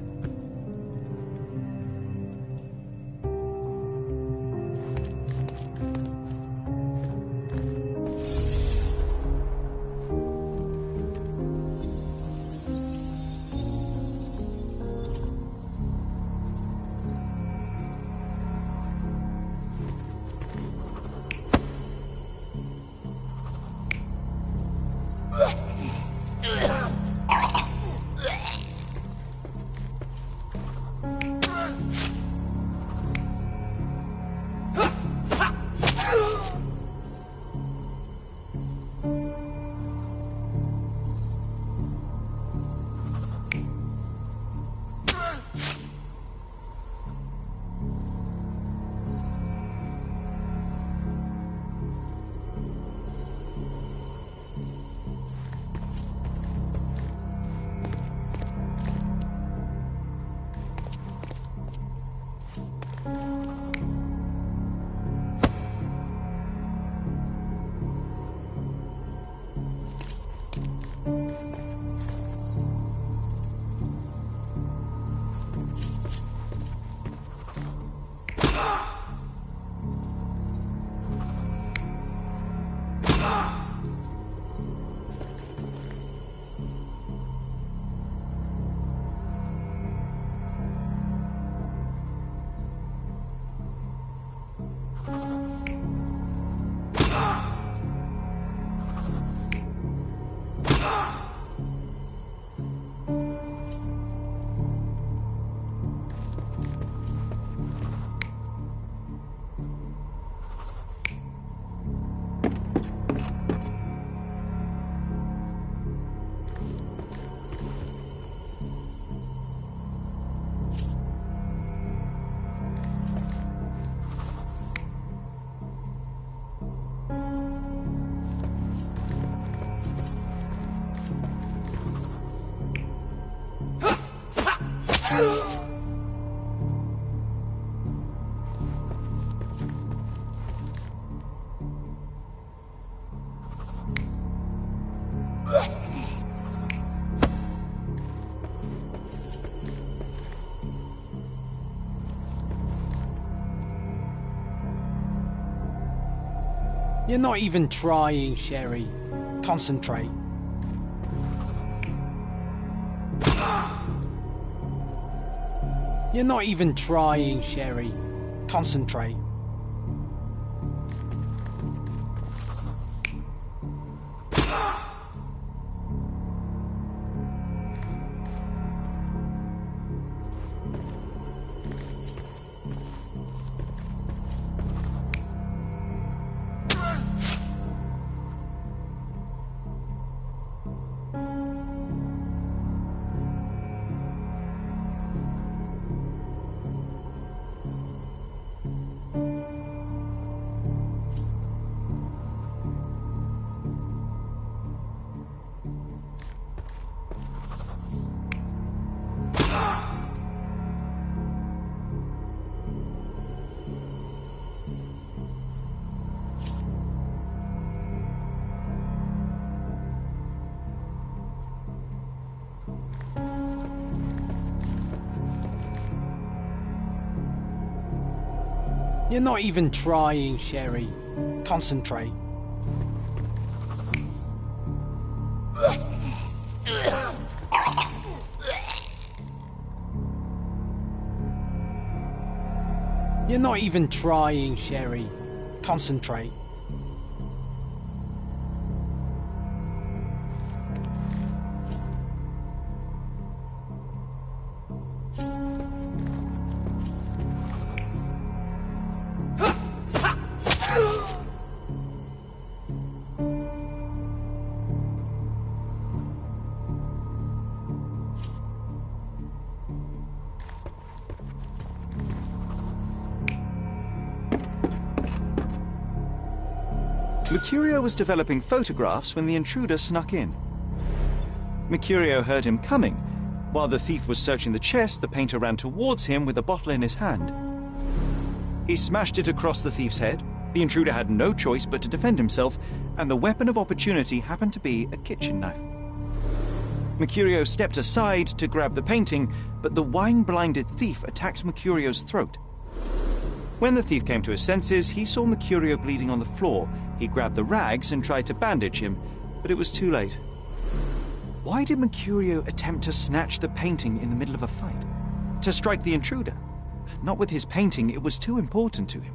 You're not even trying, Sherry. Concentrate. You're not even trying, Sherry. Concentrate. You're not even trying, Sherry. Concentrate. You're not even trying, Sherry. Concentrate. Mercurio was developing photographs when the intruder snuck in. Mercurio heard him coming. While the thief was searching the chest, the painter ran towards him with a bottle in his hand. He smashed it across the thief's head. The intruder had no choice but to defend himself, and the weapon of opportunity happened to be a kitchen knife. Mercurio stepped aside to grab the painting, but the wine-blinded thief attacked Mercurio's throat. When the thief came to his senses, he saw Mercurio bleeding on the floor. He grabbed the rags and tried to bandage him, but it was too late. Why did Mercurio attempt to snatch the painting in the middle of a fight? To strike the intruder? Not with his painting, it was too important to him.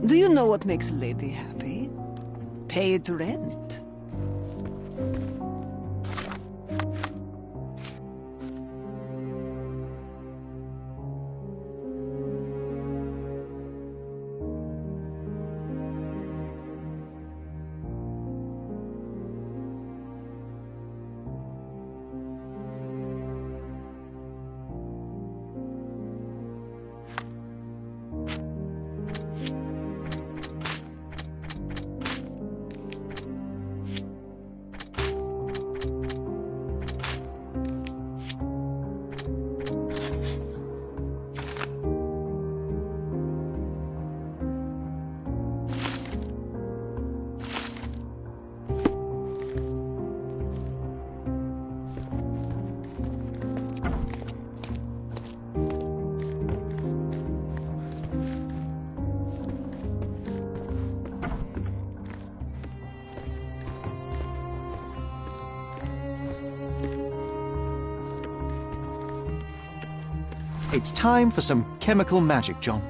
Do you know what makes a lady happy? Paid rent. It's time for some chemical magic, John.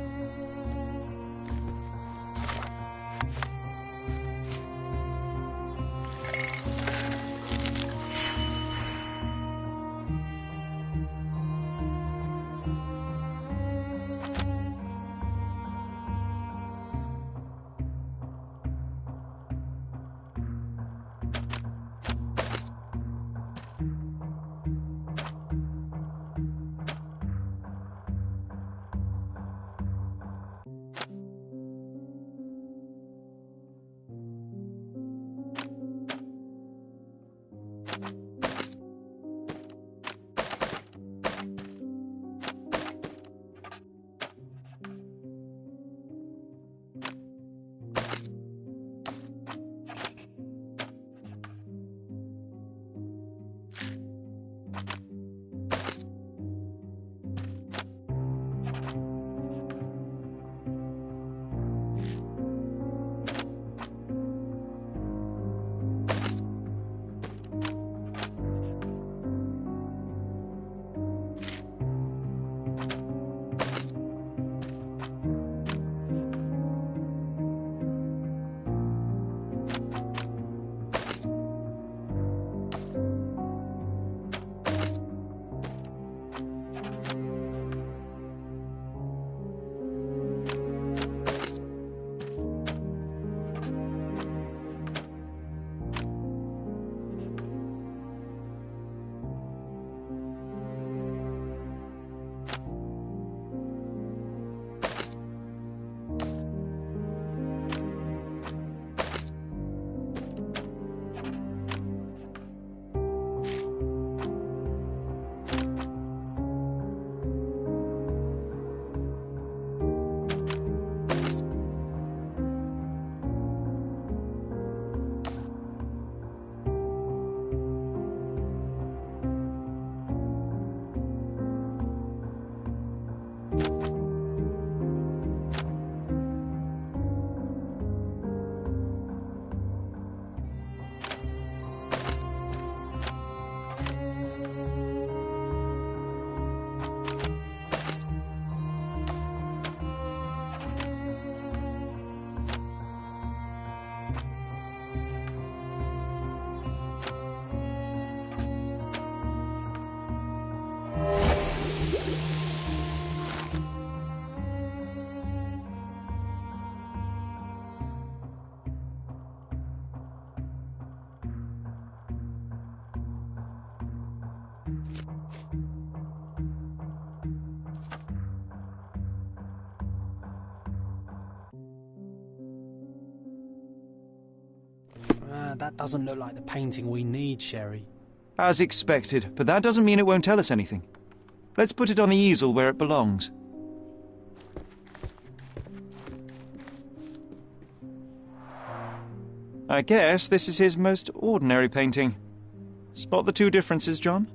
That doesn't look like the painting we need, Sherry. As expected, but that doesn't mean it won't tell us anything. Let's put it on the easel where it belongs. I guess this is his most ordinary painting. Spot the two differences, John?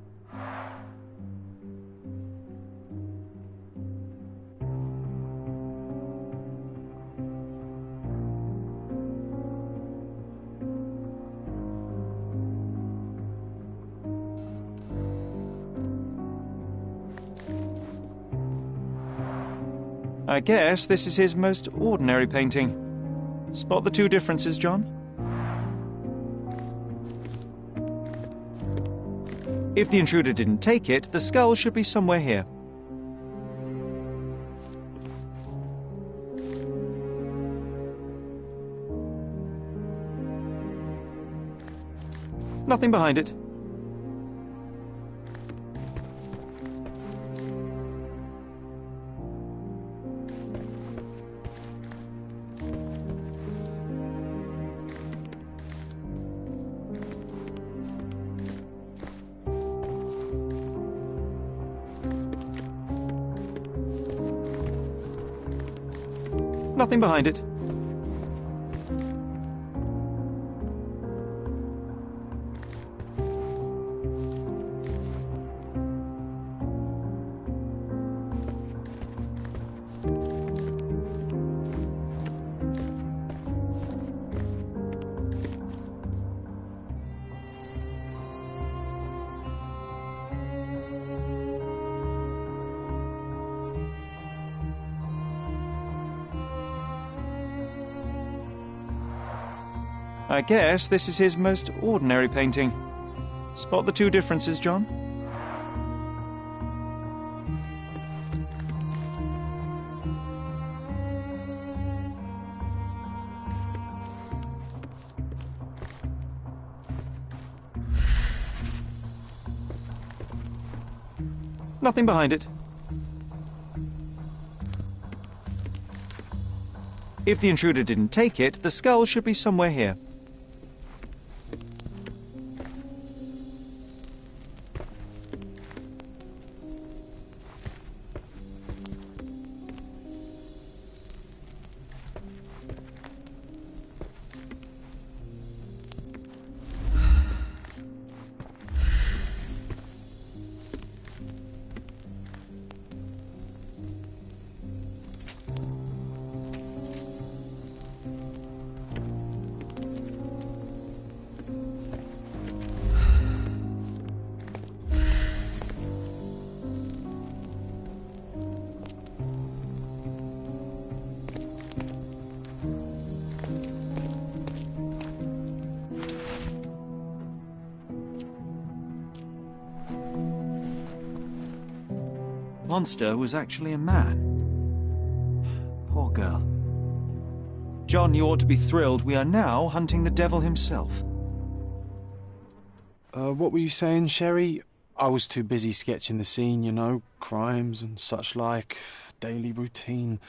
I guess this is his most ordinary painting. Spot the two differences, John? If the intruder didn't take it, the skull should be somewhere here. Nothing behind it. Nothing behind it. I guess this is his most ordinary painting. Spot the two differences, John? Nothing behind it. If the intruder didn't take it, the skull should be somewhere here. Monster was actually a man. Poor girl. John, you ought to be thrilled. We are now hunting the devil himself. What were you saying, Sherry? I was too busy sketching the scene, you know, crimes and such like, daily routine.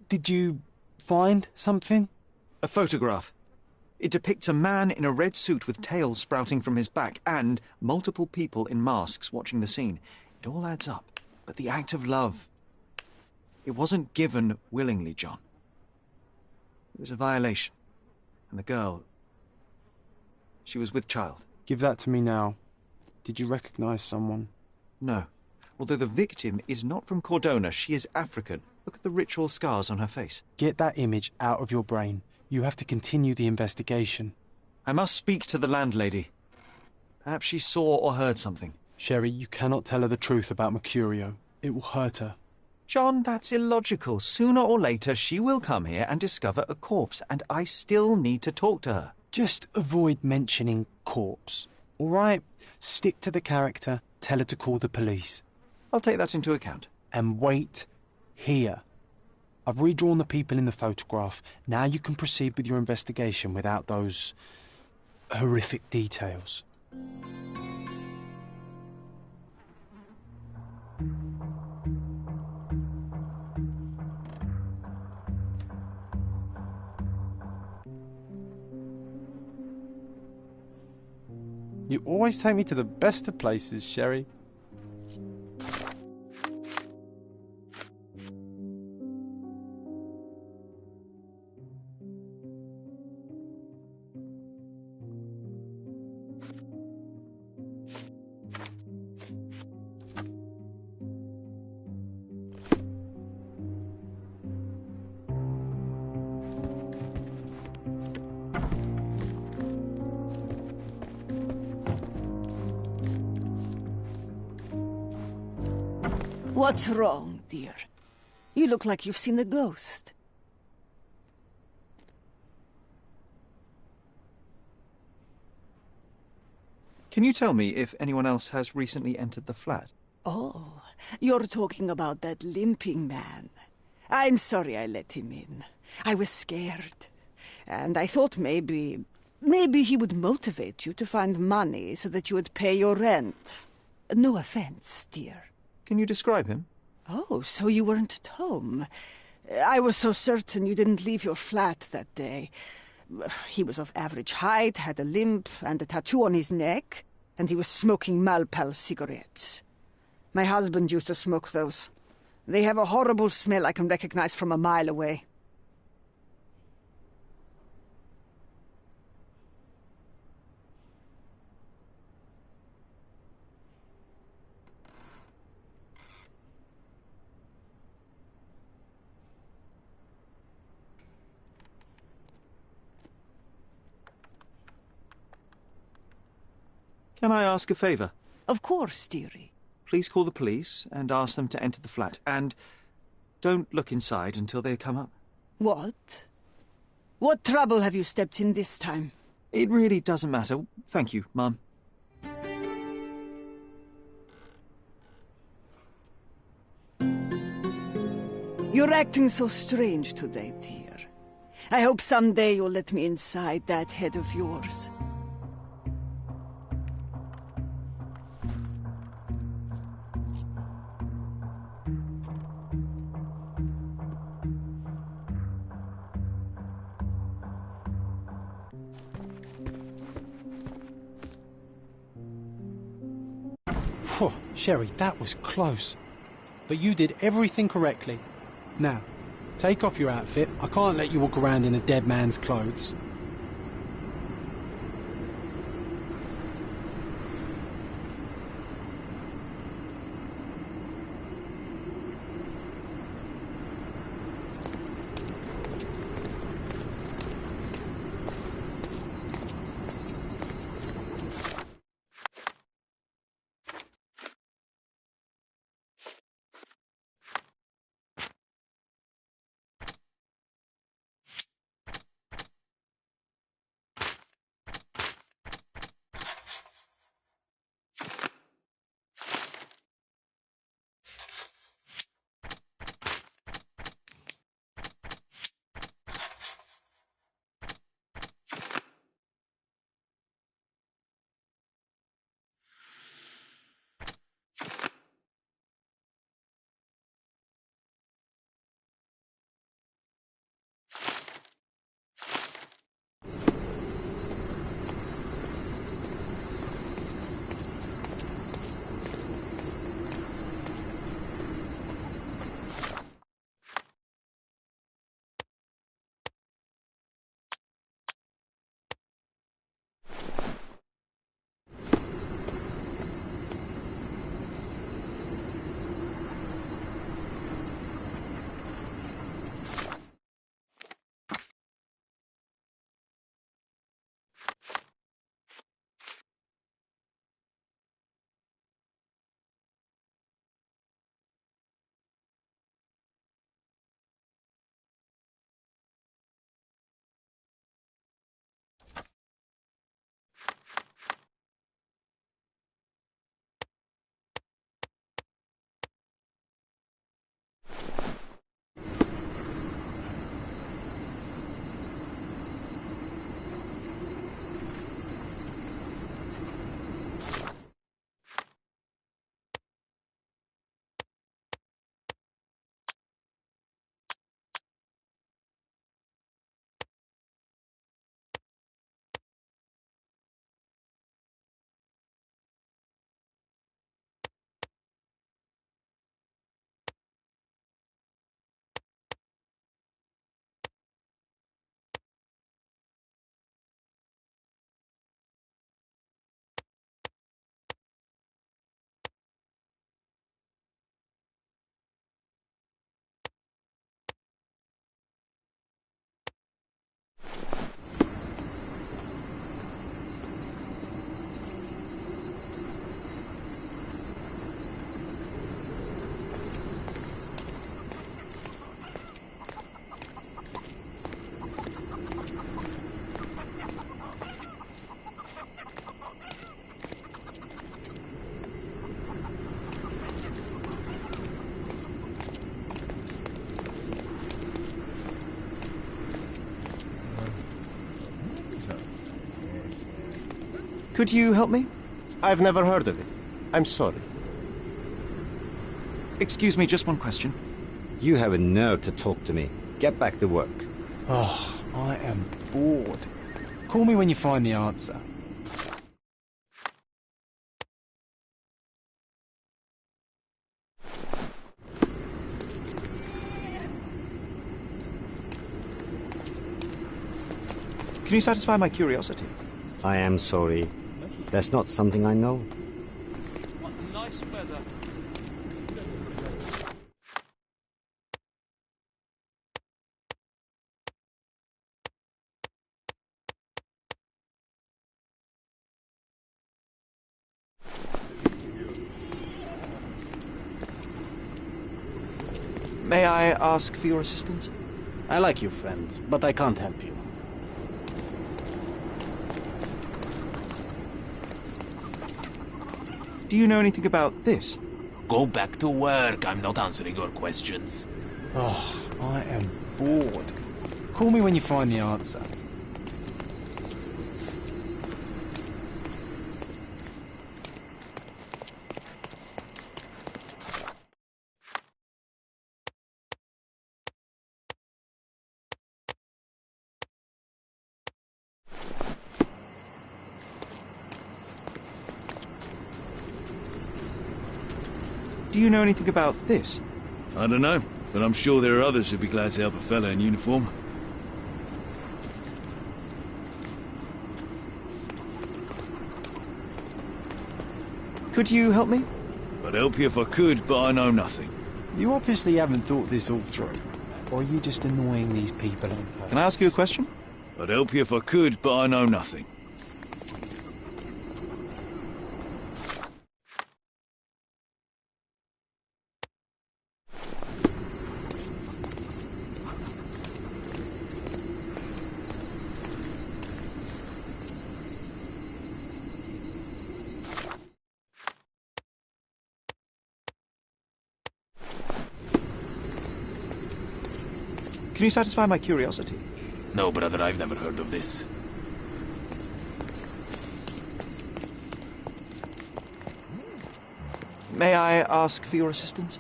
Did you find something? A photograph. It depicts a man in a red suit with tails sprouting from his back and multiple people in masks watching the scene. It all adds up. But the act of love, it wasn't given willingly, John. It was a violation. And the girl, she was with child. Give that to me now. Did you recognize someone? No. Although the victim is not from Cordona, she is African. Look at the ritual scars on her face. Get that image out of your brain. You have to continue the investigation. I must speak to the landlady. Perhaps she saw or heard something. Sherry, you cannot tell her the truth about Mercurio. It will hurt her. John, that's illogical. Sooner or later, she will come here and discover a corpse, and I still need to talk to her. Just avoid mentioning corpse, all right? Stick to the character, tell her to call the police. I'll take that into account. And wait here. I've redrawn the people in the photograph. Now you can proceed with your investigation without those horrific details. You always take me to the best of places, Sherry. What's wrong, dear? You look like you've seen a ghost. Can you tell me if anyone else has recently entered the flat? Oh, you're talking about that limping man. I'm sorry I let him in. I was scared. And I thought maybe he would motivate you to find money so that you would pay your rent. No offense, dear. Can you describe him? Oh, so you weren't at home. I was so certain you didn't leave your flat that day. He was of average height, had a limp and a tattoo on his neck, and he was smoking Malpal cigarettes. My husband used to smoke those. They have a horrible smell I can recognize from a mile away. Can I ask a favour? Of course, dearie. Please call the police and ask them to enter the flat. And don't look inside until they come up. What? What trouble have you stepped in this time? It really doesn't matter. Thank you, Mum. You're acting so strange today, dear. I hope someday you'll let me inside that head of yours. Phew, Sherry, that was close. But you did everything correctly. Now, take off your outfit. I can't let you walk around in a dead man's clothes. Could you help me? I've never heard of it. I'm sorry. Excuse me, just one question. You have a nerve to talk to me. Get back to work. Oh, I am bored. Call me when you find the answer. Can you satisfy my curiosity? I am sorry. That's not something I know. What nice weather. May I ask for your assistance? I like you, friend, but I can't help you. Do you know anything about this? Go back to work. I'm not answering your questions. Oh, I am bored. Call me when you find the answer. Do you know anything about this? I don't know, but I'm sure there are others who'd be glad to help a fella in uniform. Could you help me? I'd help you if I could, but I know nothing. You obviously haven't thought this all through. Or are you just annoying these people on purpose? Can I ask you a question? I'd help you if I could, but I know nothing. Can you satisfy my curiosity? No, brother, I've never heard of this. May I ask for your assistance?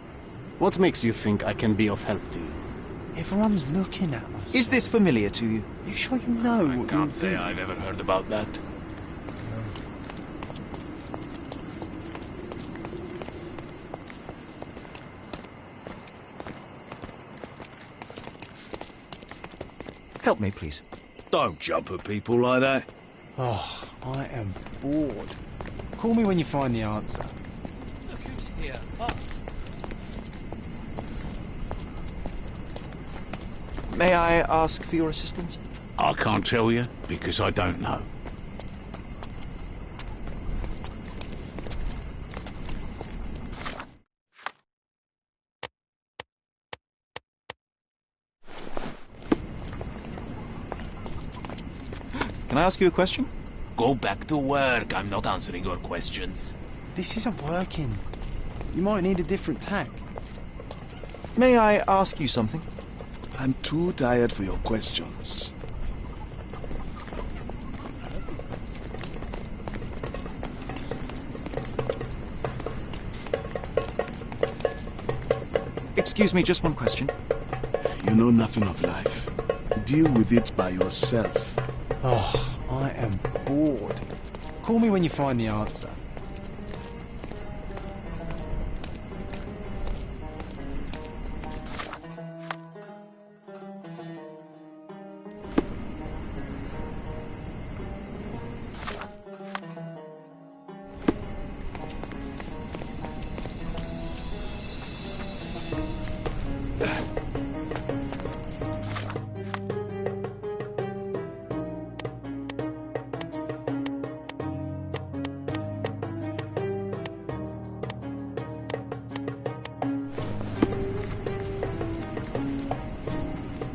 What makes you think I can be of help to you? Everyone's looking at us. Is this familiar to you? You sure you know I what can't you're say doing? I've ever heard about that. Help me, please. Don't jump at people like that. Oh, I am bored. Call me when you find the answer. Look who's here. May I ask for your assistance? I can't tell you, because I don't know. Can I ask you a question? Go back to work. I'm not answering your questions. This isn't working. You might need a different tack. May I ask you something? I'm too tired for your questions. Excuse me, just one question. You know nothing of life. Deal with it by yourself. Oh, I am bored. Call me when you find the answer.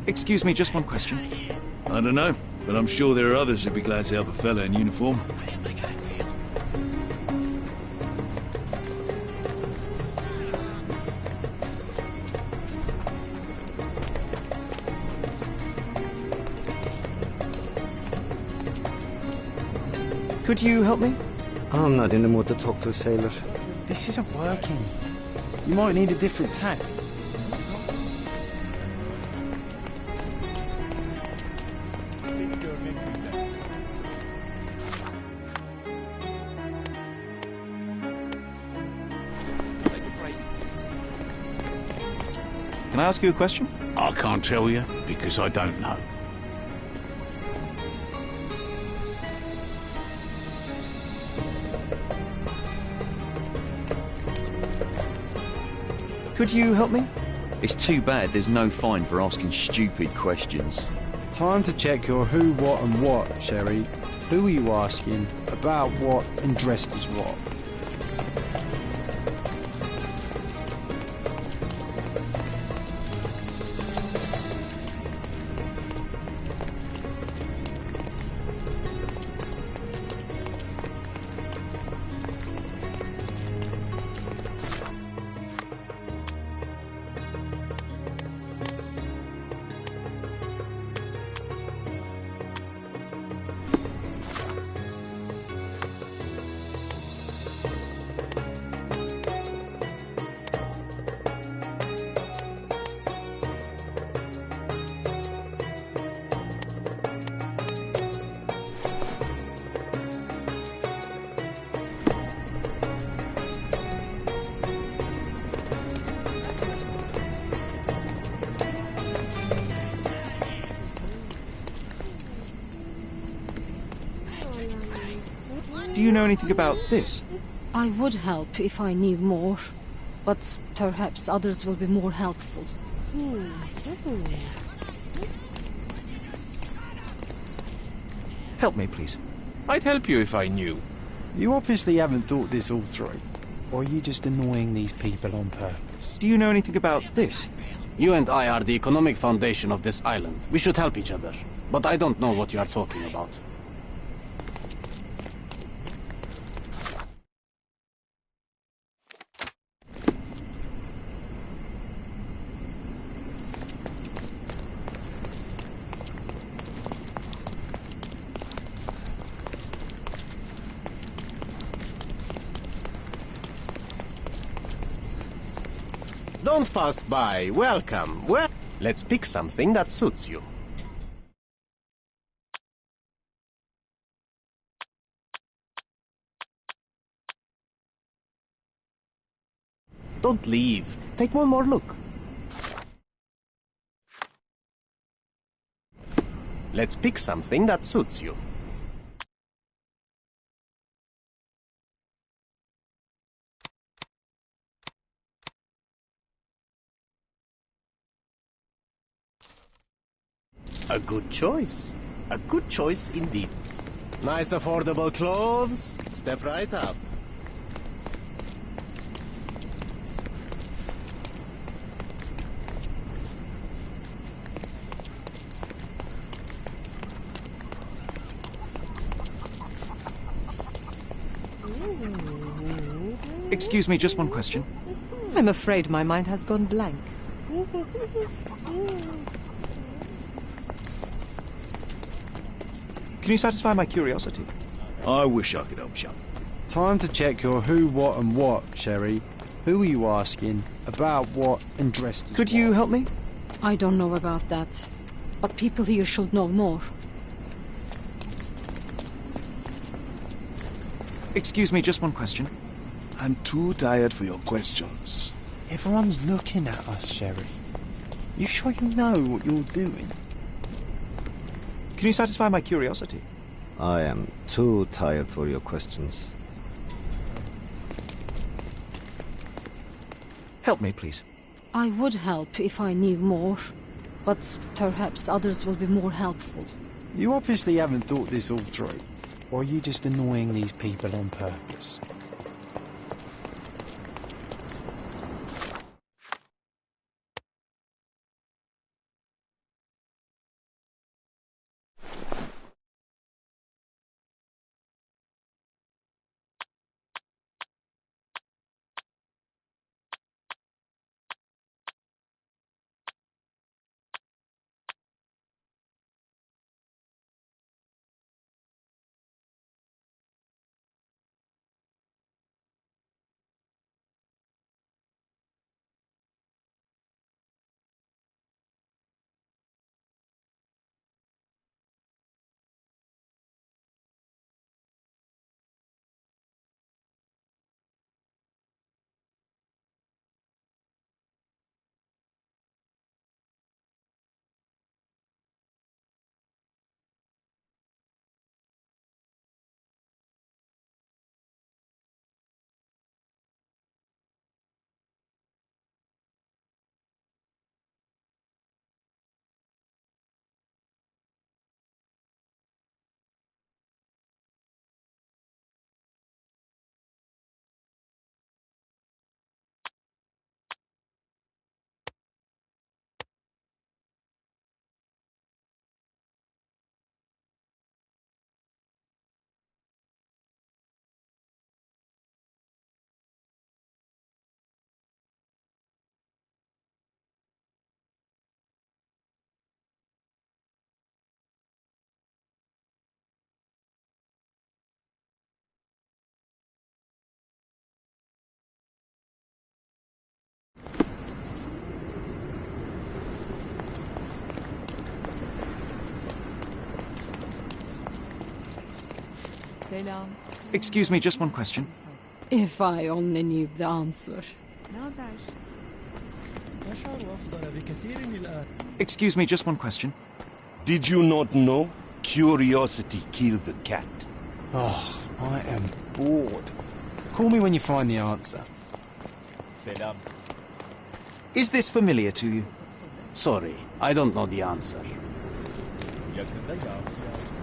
Excuse me, just one question. I don't know, but I'm sure there are others who'd be glad to help a fella in uniform. Could you help me? I'm not in the mood to talk to a sailor. This isn't working. You might need a different tack. Can I ask you a question? I can't tell you, because I don't know. Could you help me? It's too bad there's no fine for asking stupid questions. Time to check your who, what and what, Sherry. Who are you asking? About what and dressed as what? Do you know anything about this? I would help if I knew more, but perhaps others will be more helpful. Help me, please. I'd help you if I knew. You obviously haven't thought this all through. Or are you just annoying these people on purpose? Do you know anything about this? You and I are the economic foundation of this island. We should help each other. But I don't know what you are talking about. Don't pass by. Welcome. Well, let's pick something that suits you. Don't leave. Take one more look. Let's pick something that suits you. A good choice. A good choice indeed. Nice affordable clothes. Step right up. Excuse me, just one question. I'm afraid my mind has gone blank. Can you satisfy my curiosity? I wish I could help you. Time to check your who, what and what, Sherry. Who are you asking? About what and dressed as Could you help me? I don't know about that, but people here should know more. Excuse me, just one question. I'm too tired for your questions. Everyone's looking at us, Sherry. You sure you know what you're doing? Can you satisfy my curiosity? I am too tired for your questions. Help me, please. I would help if I knew more, but perhaps others will be more helpful. You obviously haven't thought this all through. Or are you just annoying these people on purpose? Excuse me, just one question. If I only knew the answer. Excuse me, just one question. Did you not know? Curiosity killed the cat. Oh, I am bored. Call me when you find the answer. Selam. Is this familiar to you? Sorry, I don't know the answer. Yakında yağmur yağacak.